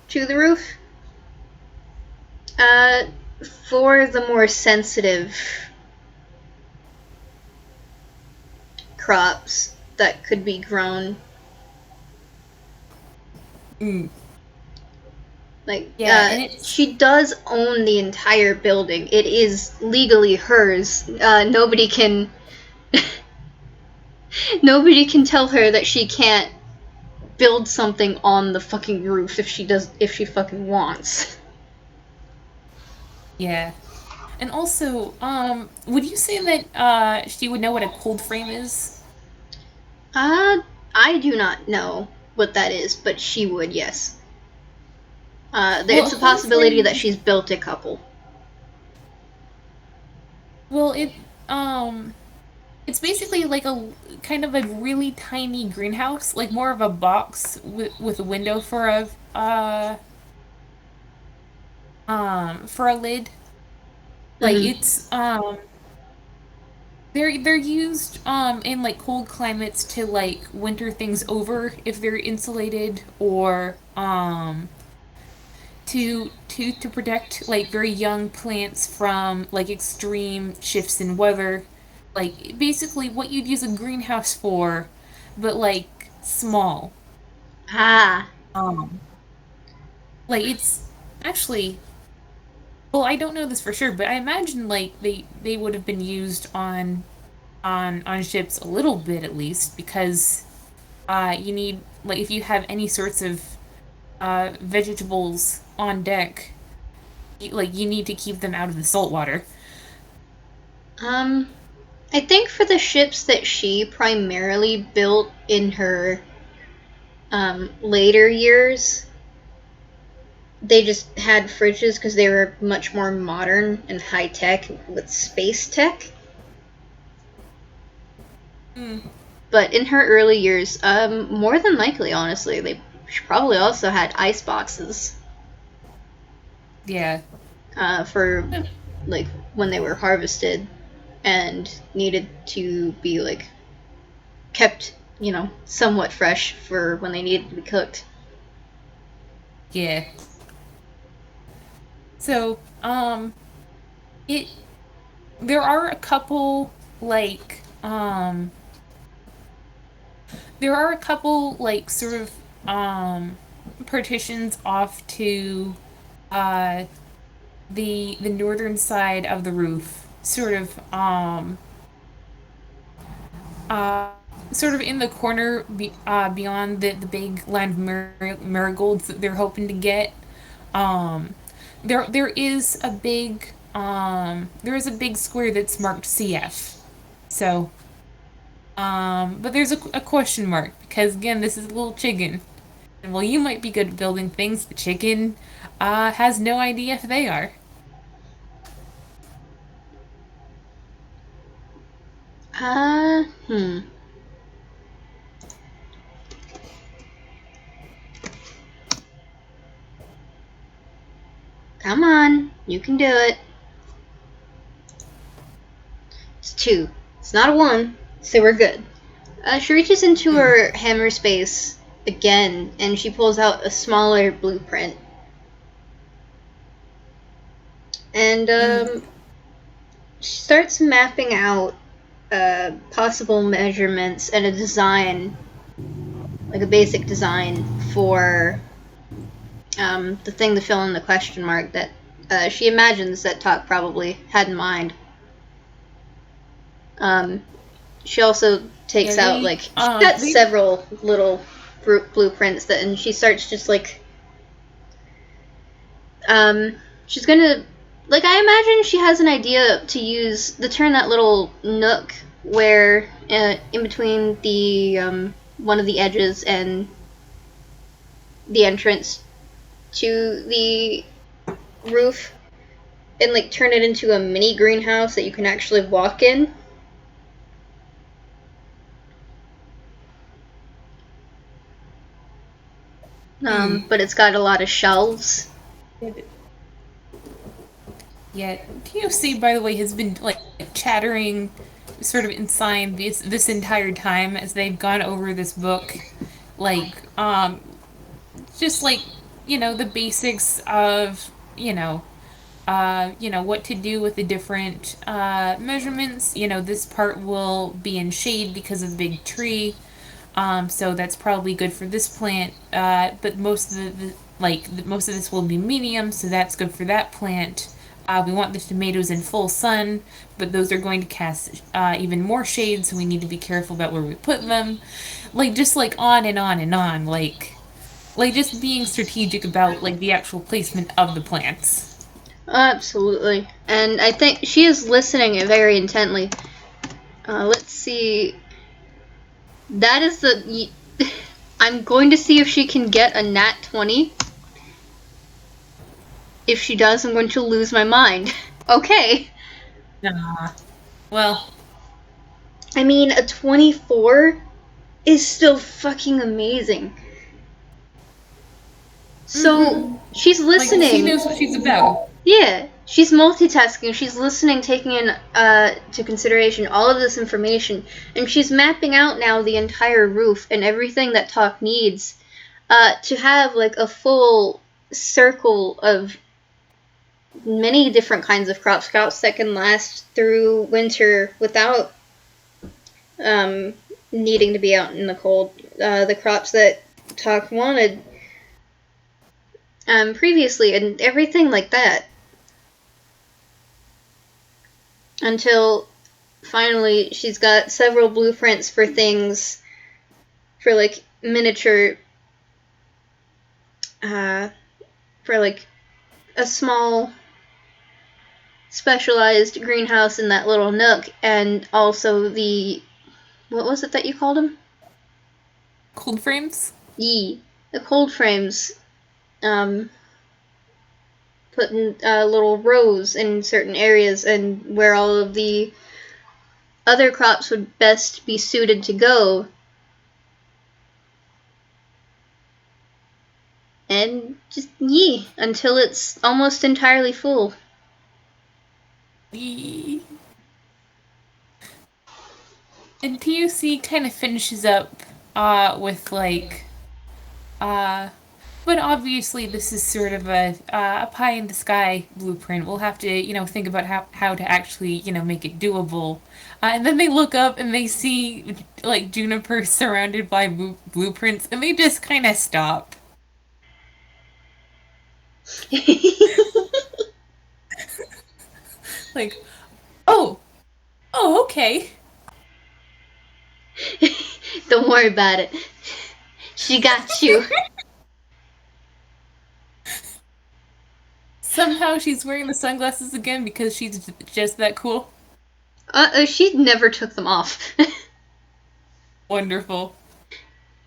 to the roof, uh, for the more sensitive crops that could be grown. Mm. Like, Yeah, and it's she does own the entire building. It is legally hers. Nobody can tell her that she can't build something on the fucking roof if she fucking wants. yeah. And also, would you say that she would know what a cold frame is? Uh, I do not know what that is, but she would, yes. Well, It's a a cold possibility that frame. she's built a couple. Well, it's basically like a kind of a really tiny greenhouse, like more of a box with a window for a lid. Like, Mm-hmm. it's they're used in, like, cold climates to, like, winter things over if they're insulated, or to protect, like, very young plants from, like, extreme shifts in weather. Like, basically what you'd use a greenhouse for, but, like, small. Ah. Um like, it's actually, well, I don't know this for sure, but I imagine, like, they would have been used on ships a little bit at least, because you need, like, if you have any sorts of vegetables on deck, you need to keep them out of the salt water. Um, I think for the ships that she primarily built in her later years, they just had fridges because they were much more modern and high tech with space tech. But in her early years, more than likely, honestly, she probably also had ice boxes. Yeah. For like when they were harvested and needed to be like kept, somewhat fresh for when they needed to be cooked. Yeah. So, it there are a couple like sort of partitions off to uh the northern side of the roof, uh sort of in the corner beyond the big line of marigolds that they're hoping to get. Um, there is a big square that's marked CF. So, but there's a question mark because again, this is a little chicken. And while you might be good at building things, the chicken has no idea if they are. Uh, hmm. Come on, you can do it. It's 2. It's not a 1, so we're good. She reaches into her hammer space again, and she pulls out a smaller blueprint. And she starts mapping out possible measurements and a design, like a basic design for the thing to fill in the question mark that she imagines that Talk probably had in mind. She also takes out, like, she's got several little blueprints that, and she starts just like, she's gonna, like, I imagine she has an idea to turn that little nook where, in between the, one of the edges and the entrance to the roof, and, like, turn it into a mini greenhouse that you can actually walk in. But it's got a lot of shelves. Yeah, TOC, by the way, has been like chattering sort of inside this entire time as they've gone over this book, like just like the basics of what to do with the different measurements. This part will be in shade because of the big tree, so that's probably good for this plant. But most of most of this will be medium, so that's good for that plant. We want the tomatoes in full sun, but those are going to cast even more shade, so we need to be careful about where we put them. Just like on and on and on, like just being strategic about like the actual placement of the plants. Absolutely. And I think she is listening very intently. Let's see. That is the... I'm going to see if she can get a nat 20. If she does, I'm going to lose my mind. Okay. Well, I mean, a 24 is still fucking amazing. So, she's listening. Like, she knows what she's about. Yeah, she's multitasking. She's listening, taking in to consideration all of this information, and she's mapping out now the entire roof and everything that Talk needs to have like a full circle of many different kinds of crops that can last through winter without needing to be out in the cold. The crops that Talk wanted previously, and everything like that. Until finally she's got several blueprints for things, for like miniature, for like a small specialized greenhouse in that little nook, and also the, what was it that you called them? Cold frames? The cold frames, putting little rows in certain areas and where all of the other crops would best be suited to go. And just until it's almost entirely full. And TUC kind of finishes up with like, but obviously this is sort of a pie in the sky blueprint. We'll have to, think about how to actually, make it doable. And then they look up and they see like Juniper surrounded by blueprints, and they just kind of stop. Like, oh, okay. Don't worry about it. She got you. Somehow she's wearing the sunglasses again because she's just that cool. She never took them off. Wonderful.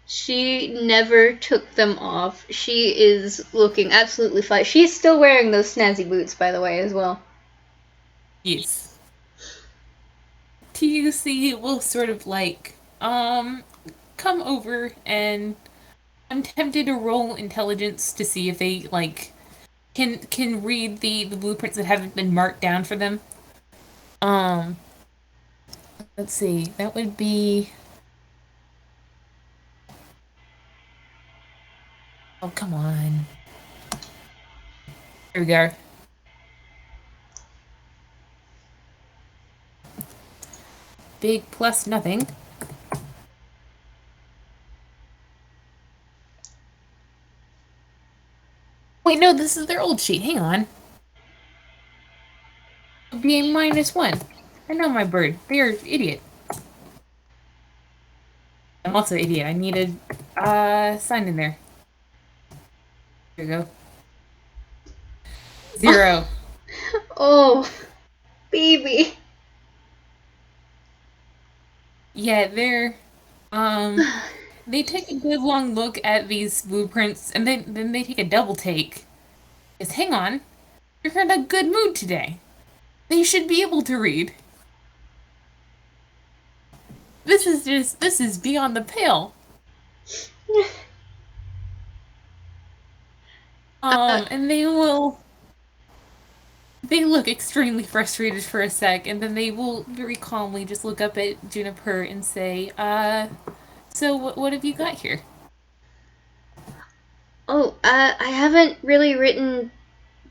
She never took them off. She is looking absolutely fine. She's still wearing those snazzy boots, by the way, as well. Yes. TUC will sort of like, come over, and I'm tempted to roll intelligence to see if they, like, can read the blueprints that haven't been marked down for them. Let's see. That would be... Oh, come on. Here we go. Big plus nothing. Wait, no, this is their old sheet. Hang on. It would be a -1. I know my bird. They're idiot. I'm also an idiot. I needed sign in there. There you go. 0. Oh, baby. Yeah, they're they take a good long look at these blueprints, and then they take a double take. Because hang on, you're in a good mood today. They should be able to read. This is beyond the pale. And they look extremely frustrated for a sec, and then they will very calmly just look up at Juniper and say, so what have you got here? Oh, I haven't really written...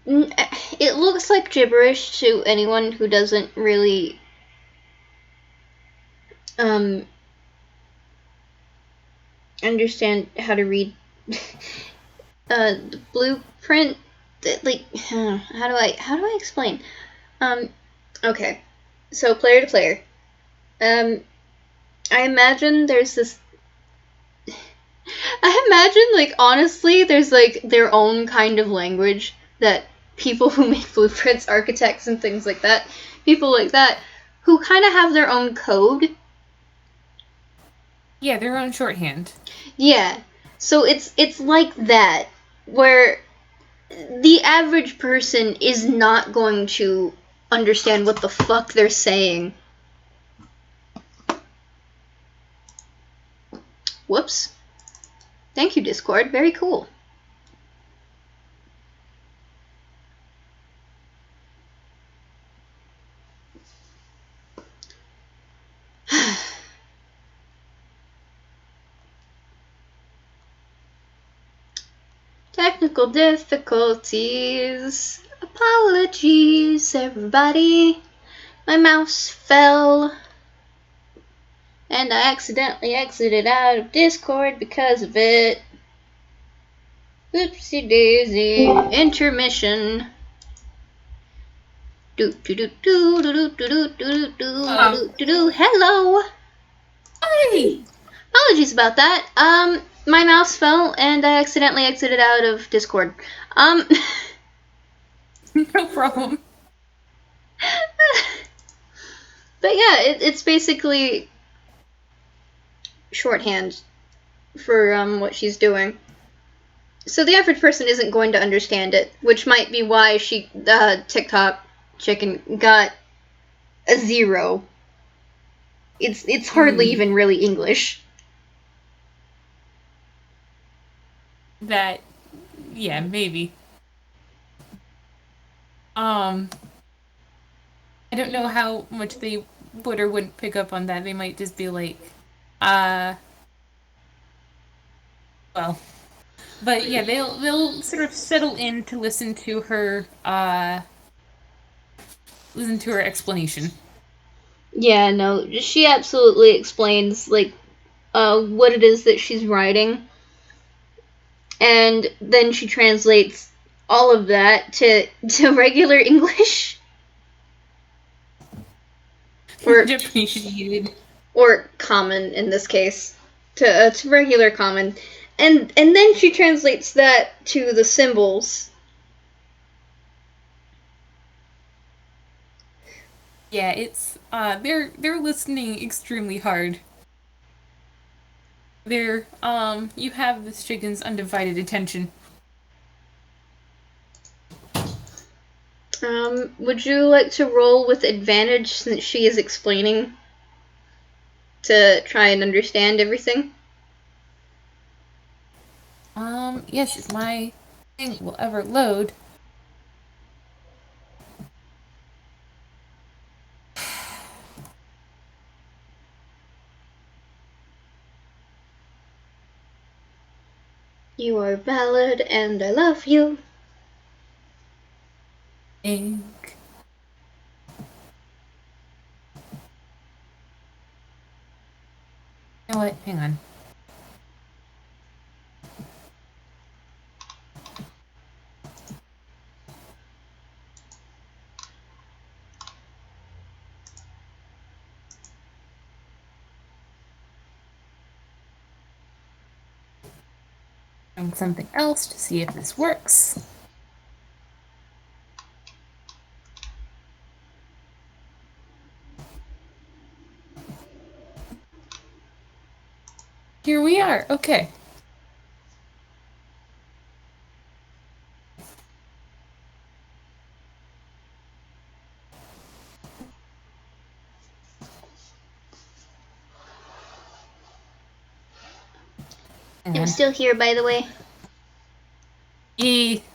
It looks like gibberish to anyone who doesn't really understand how to read the blueprint. Like, how do I explain? Okay, so player to player. I imagine there's this. I imagine, like, honestly, there's like their own kind of language that people who make blueprints, architects, and things like that, people like that, who kind of have their own code. Yeah, their own shorthand. Yeah, so it's like that, where the average person is not going to understand what the fuck they're saying. Whoops. Thank you, Discord. Very cool. Technical difficulties. Apologies, everybody. My mouse fell, and I accidentally exited out of Discord because of it. Oopsie daisy. Intermission. Hello. Hey. Apologies about that. My mouse fell and I accidentally exited out of Discord. No problem. But yeah, it's basically shorthand for what she's doing. So the average person isn't going to understand it, which might be why TikTok chicken got a 0. It's hardly even really English. That, yeah, maybe. I don't know how much they would or wouldn't pick up on that. They might just be like, well. But yeah, they'll sort of settle in to listen to her explanation. Yeah, no, she absolutely explains like what it is that she's writing, and then she translates all of that to regular English. Or appreciated. or common in this case, to regular common, and then she translates that to the symbols. Yeah, it's they're listening extremely hard. You have this chicken's undivided attention. Would you like to roll with advantage since she is explaining to try and understand everything? Yes, if my thing will ever load. You are valid and I love you. Ink. You know what? Hang on. Trying something else to see if this works. Here we are. Okay. I'm still here, by the way.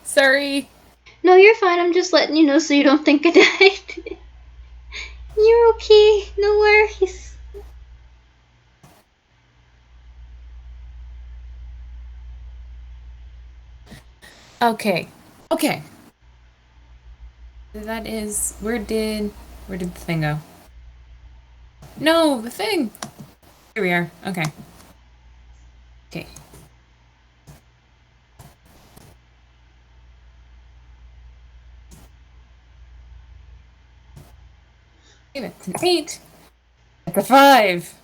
Sorry. No, you're fine. I'm just letting you know so you don't think I died. You're okay. No worries. Okay. Okay. That is... Where did the thing go? No, the thing! Here we are. Okay. Okay. Okay, that's an 8. That's a 5.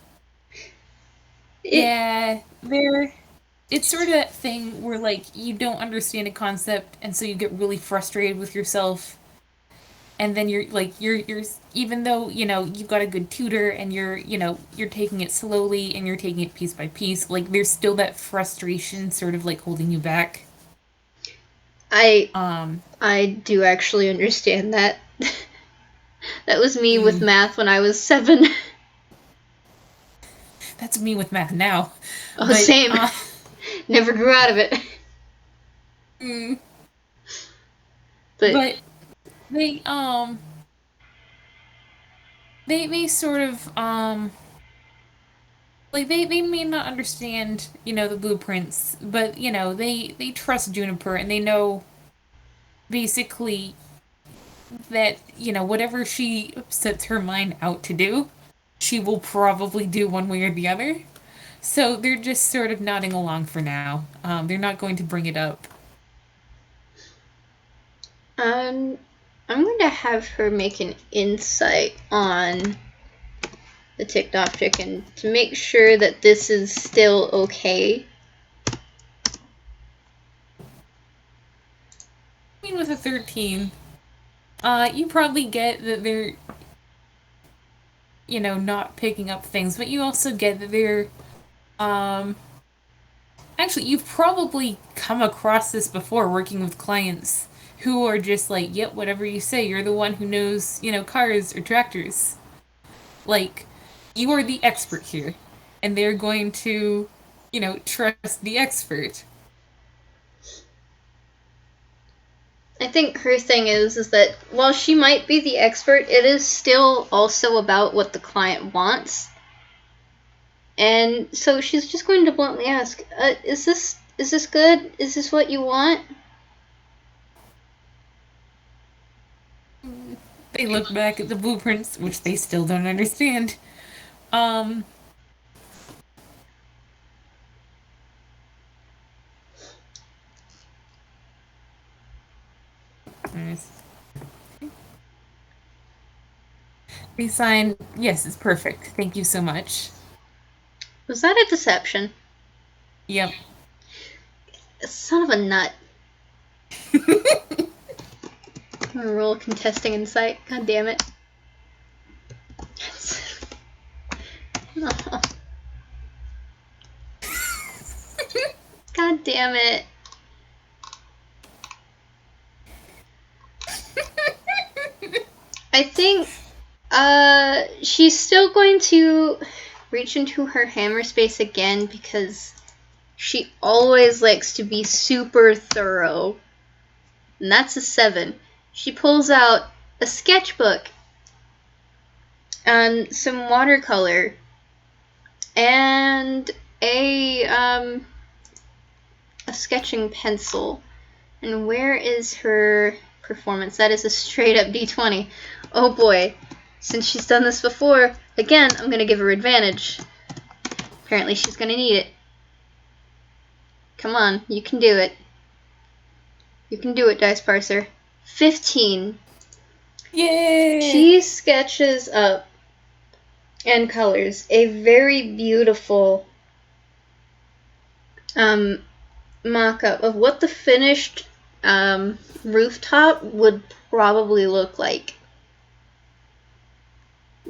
Yeah, it's sort of that thing where, like, you don't understand a concept, and so you get really frustrated with yourself. And then you're like, you're even though, you've got a good tutor and you're taking it slowly and you're taking it piece by piece, like, there's still that frustration sort of, like, holding you back. I do actually understand that. That was me with math when I was 7. That's me with math now. Oh, but, same. Never grew out of it. But they sort of like they may not understand, the blueprints, but they trust Juniper and they know basically that, whatever she sets her mind out to do, she will probably do one way or the other. So they're just sort of nodding along for now. They're not going to bring it up. I'm going to have her make an insight on the TikTok chicken to make sure that this is still okay. I mean, with a 13, you probably get that they're... not picking up things, but you also get that they're, actually, you've probably come across this before working with clients who are just like, yep, whatever you say, you're the one who knows, cars or tractors. Like, you are the expert here, and they're going to, trust the expert. I think her thing is that while she might be the expert, it is still also about what the client wants. And so she's just going to bluntly ask, is this good? Is this what you want? They look back at the blueprints, which they still don't understand. Um, they sign, yes, it's perfect. Thank you so much. Was that a deception? Yep. Son of a nut. I'm gonna roll contesting insight. God damn it. Oh. God damn it. I think she's still going to reach into her hammer space again because she always likes to be super thorough. And that's a 7. She pulls out a sketchbook and some watercolor and a sketching pencil. And where is her performance? That is a straight up D20. Oh boy. Since she's done this before, again, I'm going to give her advantage. Apparently she's going to need it. Come on, you can do it. You can do it, Dice Parser. 15. Yay! She sketches up and colors a very beautiful mock-up of what the finished rooftop would probably look like.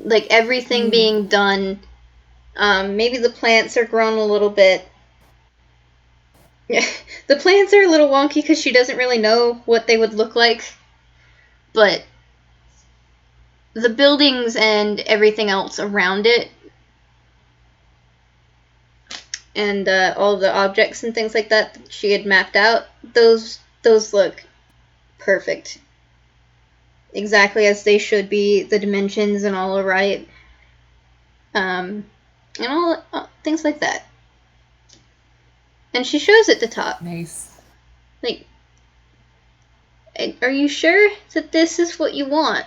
Like everything being done. Maybe the plants are grown a little bit. The plants are a little wonky because she doesn't really know what they would look like. But the buildings and everything else around it, and all the objects and things like that she had mapped out, those look perfect. Exactly as they should be. The dimensions and all are right. And all things like that. And she shows at the top. Nice. Like, are you sure that this is what you want?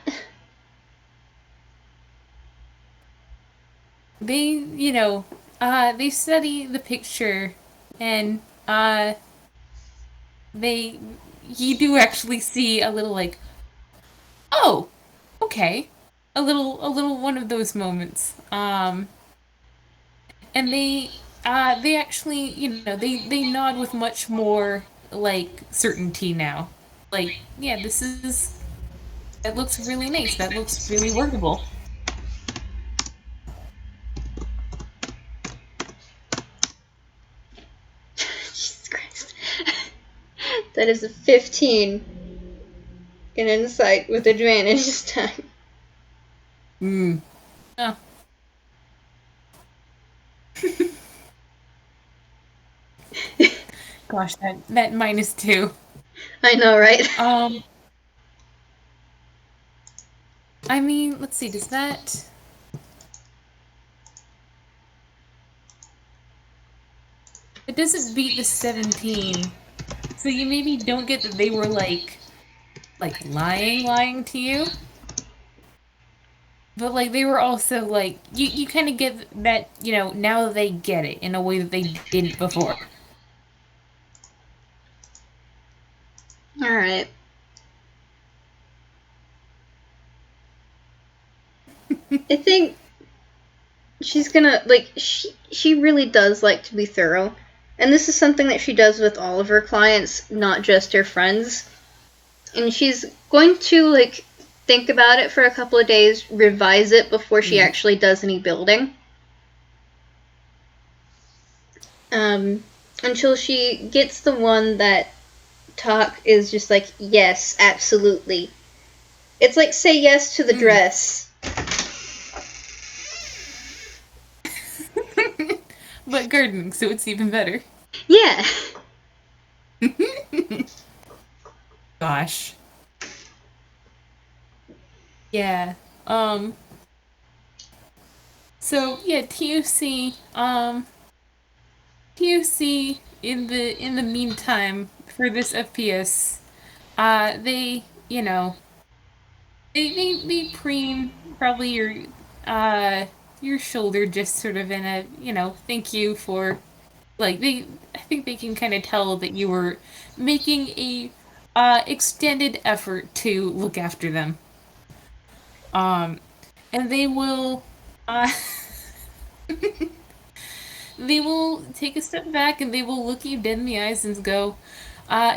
They, they study the picture, and you do actually see a little like, oh, okay, a little one of those moments. And they actually, they nod with much more like certainty now. Like, yeah, that looks really nice. That looks really workable. Jesus Christ. That is a 15 in insight with advantage this time. Oh. Gosh, that -2. I know, right? I mean, let's see, does that... It doesn't beat the 17. So you maybe don't get that they were like lying to you. But like they were also like you kind of get that, now they get it in a way that they didn't before. All right. I think she's gonna, like, she really does like to be thorough. And this is something that she does with all of her clients, not just her friends. And she's going to, like, think about it for a couple of days, revise it before she actually does any building. Until she gets the one that Talk is just like, yes, absolutely. It's like say yes to the dress. But gardening, so it's even better. Yeah. Gosh. Yeah. So yeah, TOC. TOC in the meantime for this FPS, they they preen probably your shoulder just sort of in a thank you for like I think they can kind of tell that you were making a extended effort to look after them. And they will uh they will take a step back and they will look you dead in the eyes and go,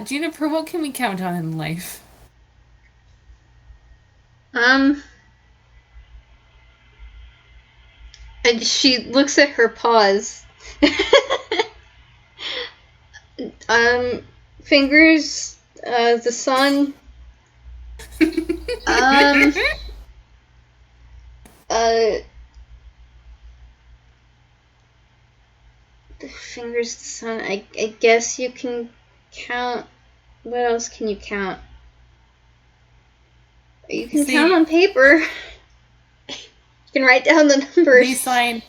Juniper, what can we count on in life? And she looks at her paws. Fingers, the sun. The fingers, the sun. I guess you can count. What else can you count? You can count on paper. You can write down the numbers. They sign.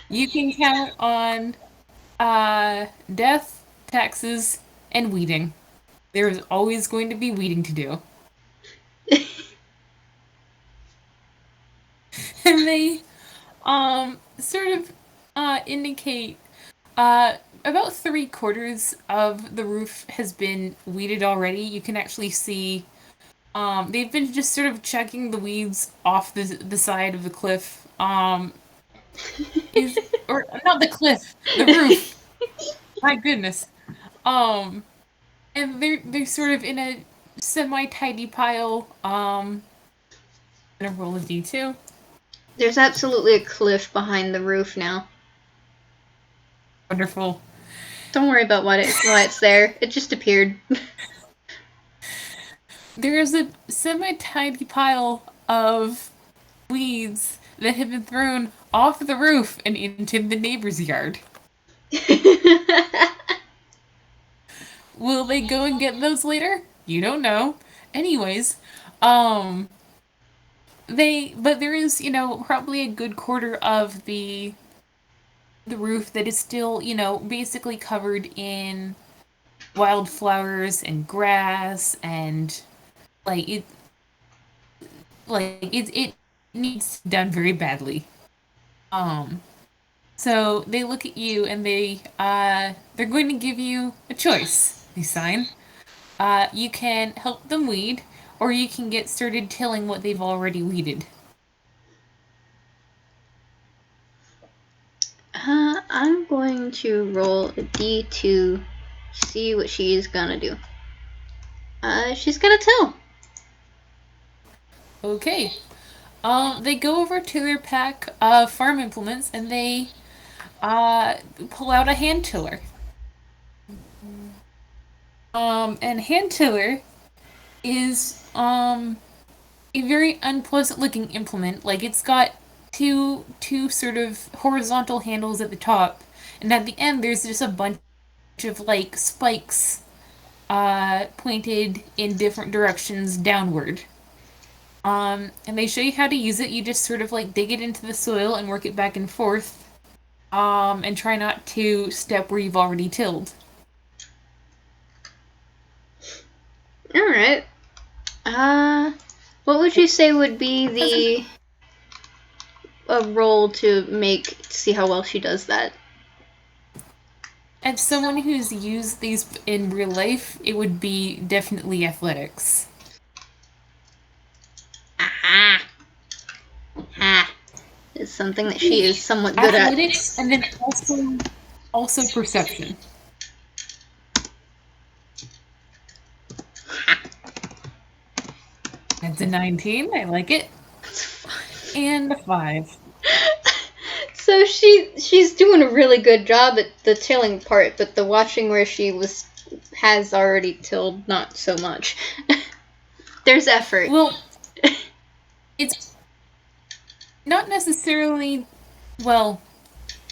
You can count on death, taxes, and weeding. There is always going to be weeding to do. And they sort of indicate about 3/4 of the roof has been weeded already. You can actually see they've been just sort of checking the weeds off the side of the cliff. Or not the cliff, the roof. My goodness. And they're sort of in a semi-tidy pile. Gonna roll a D2. There's absolutely a cliff behind the roof now. Wonderful. Don't worry about why it's there. It just appeared. There is a semi-tidy pile of weeds that have been thrown off the roof and into the neighbor's yard. Will they go and get those later? You don't know. Anyways, but there is, probably a good quarter of the roof that is still, basically covered in wildflowers and grass and it needs done very badly. So they look at you and they're going to give you a choice. They sign. You can help them weed, or you can get started tilling what they've already weeded. I'm going to roll a D2, see what she is gonna do. She's gonna till. Okay. They go over to their pack of farm implements and they pull out a hand tiller. And hand tiller is a very unpleasant looking implement. Like it's got two sort of horizontal handles at the top, and at the end there's just a bunch of spikes pointed in different directions downward. And they show you how to use it. You just sort of dig it into the soil and work it back and forth. And try not to step where you've already tilled. Alright. What would you say would be a roll to see how well she does that? As someone who's used these in real life, it would be definitely athletics. Aha! Ha! It's something that she is somewhat good at. Athletics, and then also perception. That's a 19. I like it. And a 5. So she's doing a really good job at the tilling part, but the watching where she has already tilled not so much. There's effort. Well, it's not necessarily, well,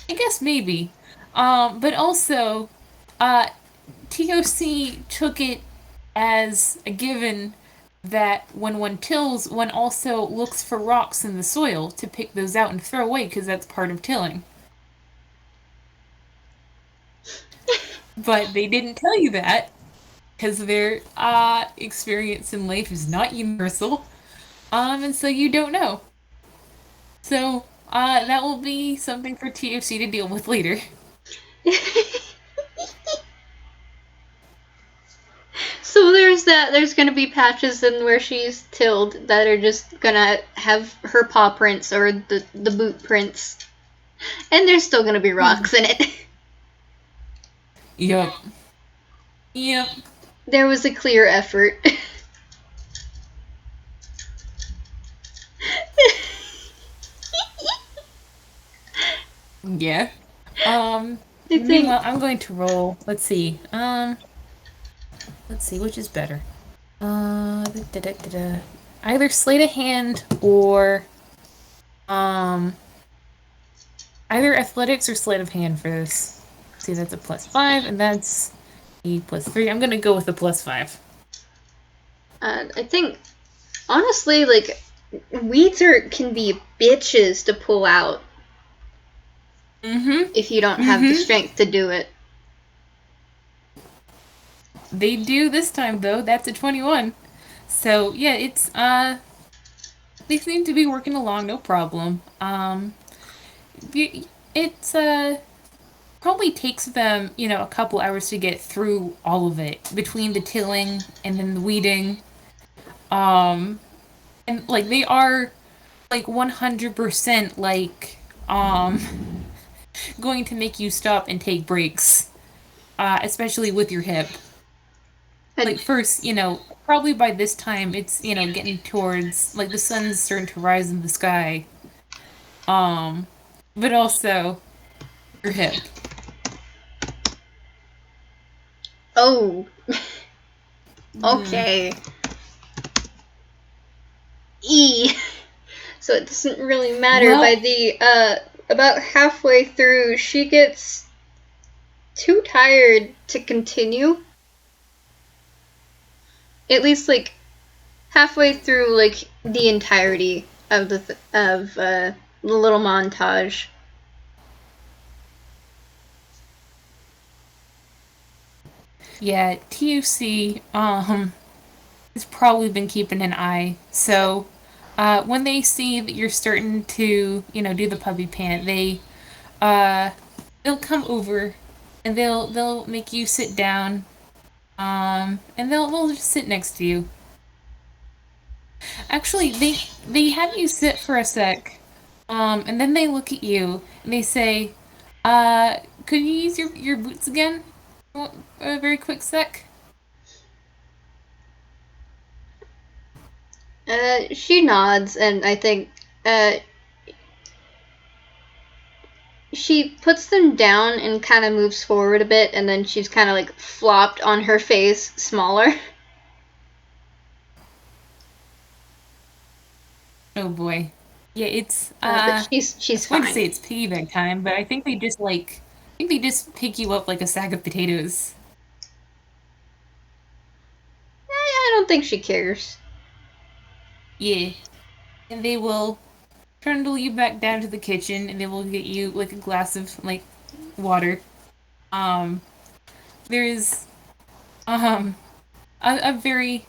I guess maybe. But also, TOC took it as a given that when one tills, one also looks for rocks in the soil to pick those out and throw away because that's part of tilling. But they didn't tell you that because their experience in life is not universal, and so you don't know. So that will be something for TOC to deal with later. So there's that. There's gonna be patches in where she's tilled that are just gonna have her paw prints or the boot prints, and there's still gonna be rocks in it. Yep. Yep. There was a clear effort. Yeah. Meanwhile, I'm going to roll. Let's see. Let's see which is better. Either sleight of hand or either athletics or sleight of hand for this. See, that's a +5, and that's a +3. I'm gonna go with a +5. I think, honestly, like, weeds can be bitches to pull out. Mm-hmm. If you don't have the strength to do it. They do this time, though. That's a 21. So, yeah, it's, they seem to be working along, no problem. It's, probably takes them, a couple hours to get through all of it, between the tilling and then the weeding. And, like, they are, like, 100%, like, going to make you stop and take breaks. Especially with your hip. Like, first, probably by this time, it's, getting towards, like, the sun's starting to rise in the sky. But also, your hip. Oh. Okay. E. So it doesn't really matter. Well, By the, about halfway through, she gets too tired to continue. At least, like, halfway through, like, the entirety of the little montage. yeah, TUC, has probably been keeping an eye. So, when they see that you're starting to, do the puppy pant, they'll come over and they'll make you sit down, and they'll just sit next to you. Actually, they have you sit for a sec, and then they look at you and they say, could you use your boots again? A very quick sec. She nods, and I think, she puts them down and kind of moves forward a bit, and then she's kind of, like, flopped on her face, smaller. Oh boy. Yeah, it's But she's I fine. wouldn't say it's piggy bank time, but I think they just pick you up like a sack of potatoes. I don't think she cares. Yeah. And they will trundle you back down to the kitchen and they will get you like a glass of like water. There's a very,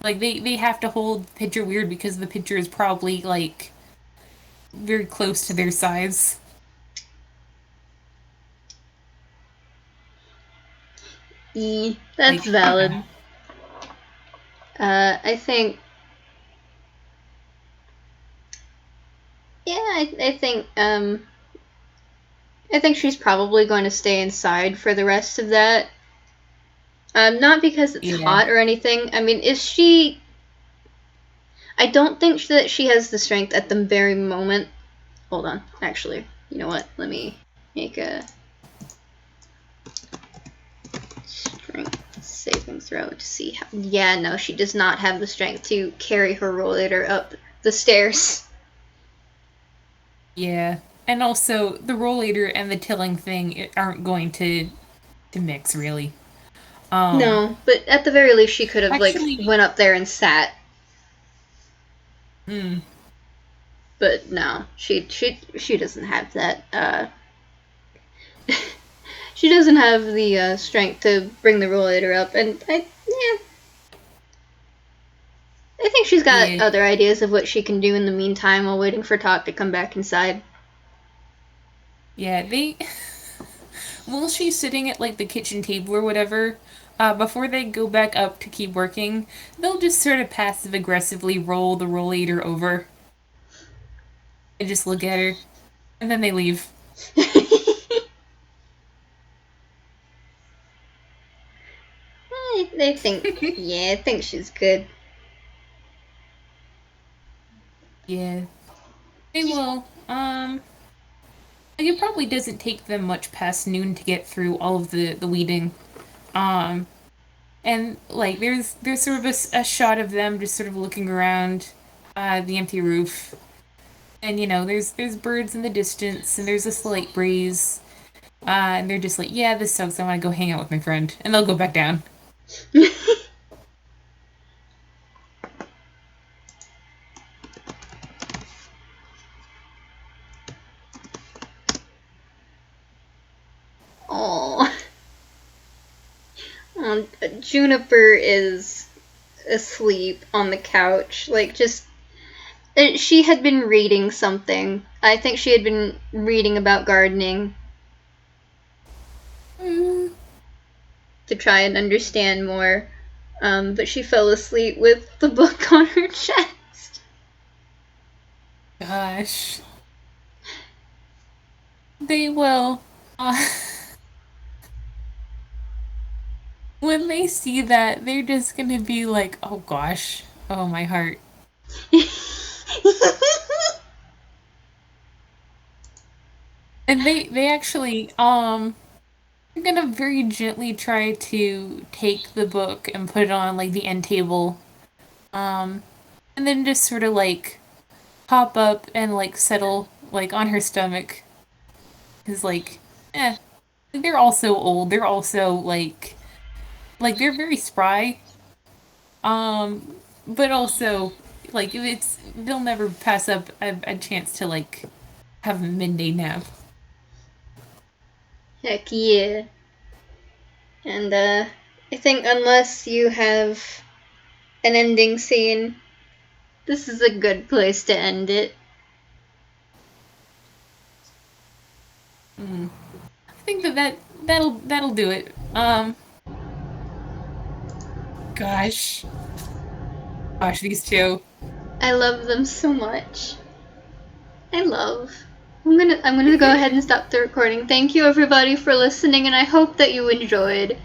like they have to hold the pitcher weird because the pitcher is probably like very close to their size. That's Like, valid. I think. Yeah, I think she's probably going to stay inside for the rest of that. Not because it's yeah. hot or anything. I mean, is she I don't think that she has the strength at the very moment. Hold on, actually, you know what? Let me make a strength saving throw to see how. Yeah, no, she does not have the strength to carry her rollator up the stairs. Yeah. And also, the rollator and the tilling thing aren't going to mix, really. No, but at the very least, she could have Actually, went up there and sat. hmm. But no, she doesn't have that. She doesn't have the strength to bring the rollator up, and I think she's got Yeah. other ideas of what she can do in the meantime while waiting for Talk to come back inside. Yeah, they. While she's sitting at like the kitchen table or whatever, before they go back up to keep working, they'll just sort of passive aggressively roll the rollator over and just look at her, and then they leave. They think, yeah, I think she's good. Yeah, they will. Like, it probably doesn't take them much past noon to get through all of the weeding. Um, and like there's sort of a shot of them just sort of looking around the empty roof. And there's birds in the distance, and there's a slight breeze. And they're just like, yeah, this sucks. I want to go hang out with my friend, and they'll go back down. Oh, Juniper is asleep on the couch, she had been reading something. I think she had been reading about gardening Mm. to try and understand more. But she fell asleep with the book on her chest. Gosh, they will. When they see that, they're just gonna be like, oh gosh, oh my heart. And they actually they're gonna very gently try to take the book and put it on like the end table. Um and then just sort of like hop up and like settle like on her stomach. Cause like, eh, they're also old. They're also like they're very spry. But also like they'll never pass up a chance to like have a midday nap. Heck yeah. And I think unless you have an ending scene, this is a good place to end it. I think that'll do it. Gosh. Gosh, these two. I love them so much. I love. I'm gonna go ahead and stop the recording. Thank you everybody for listening, and I hope that you enjoyed.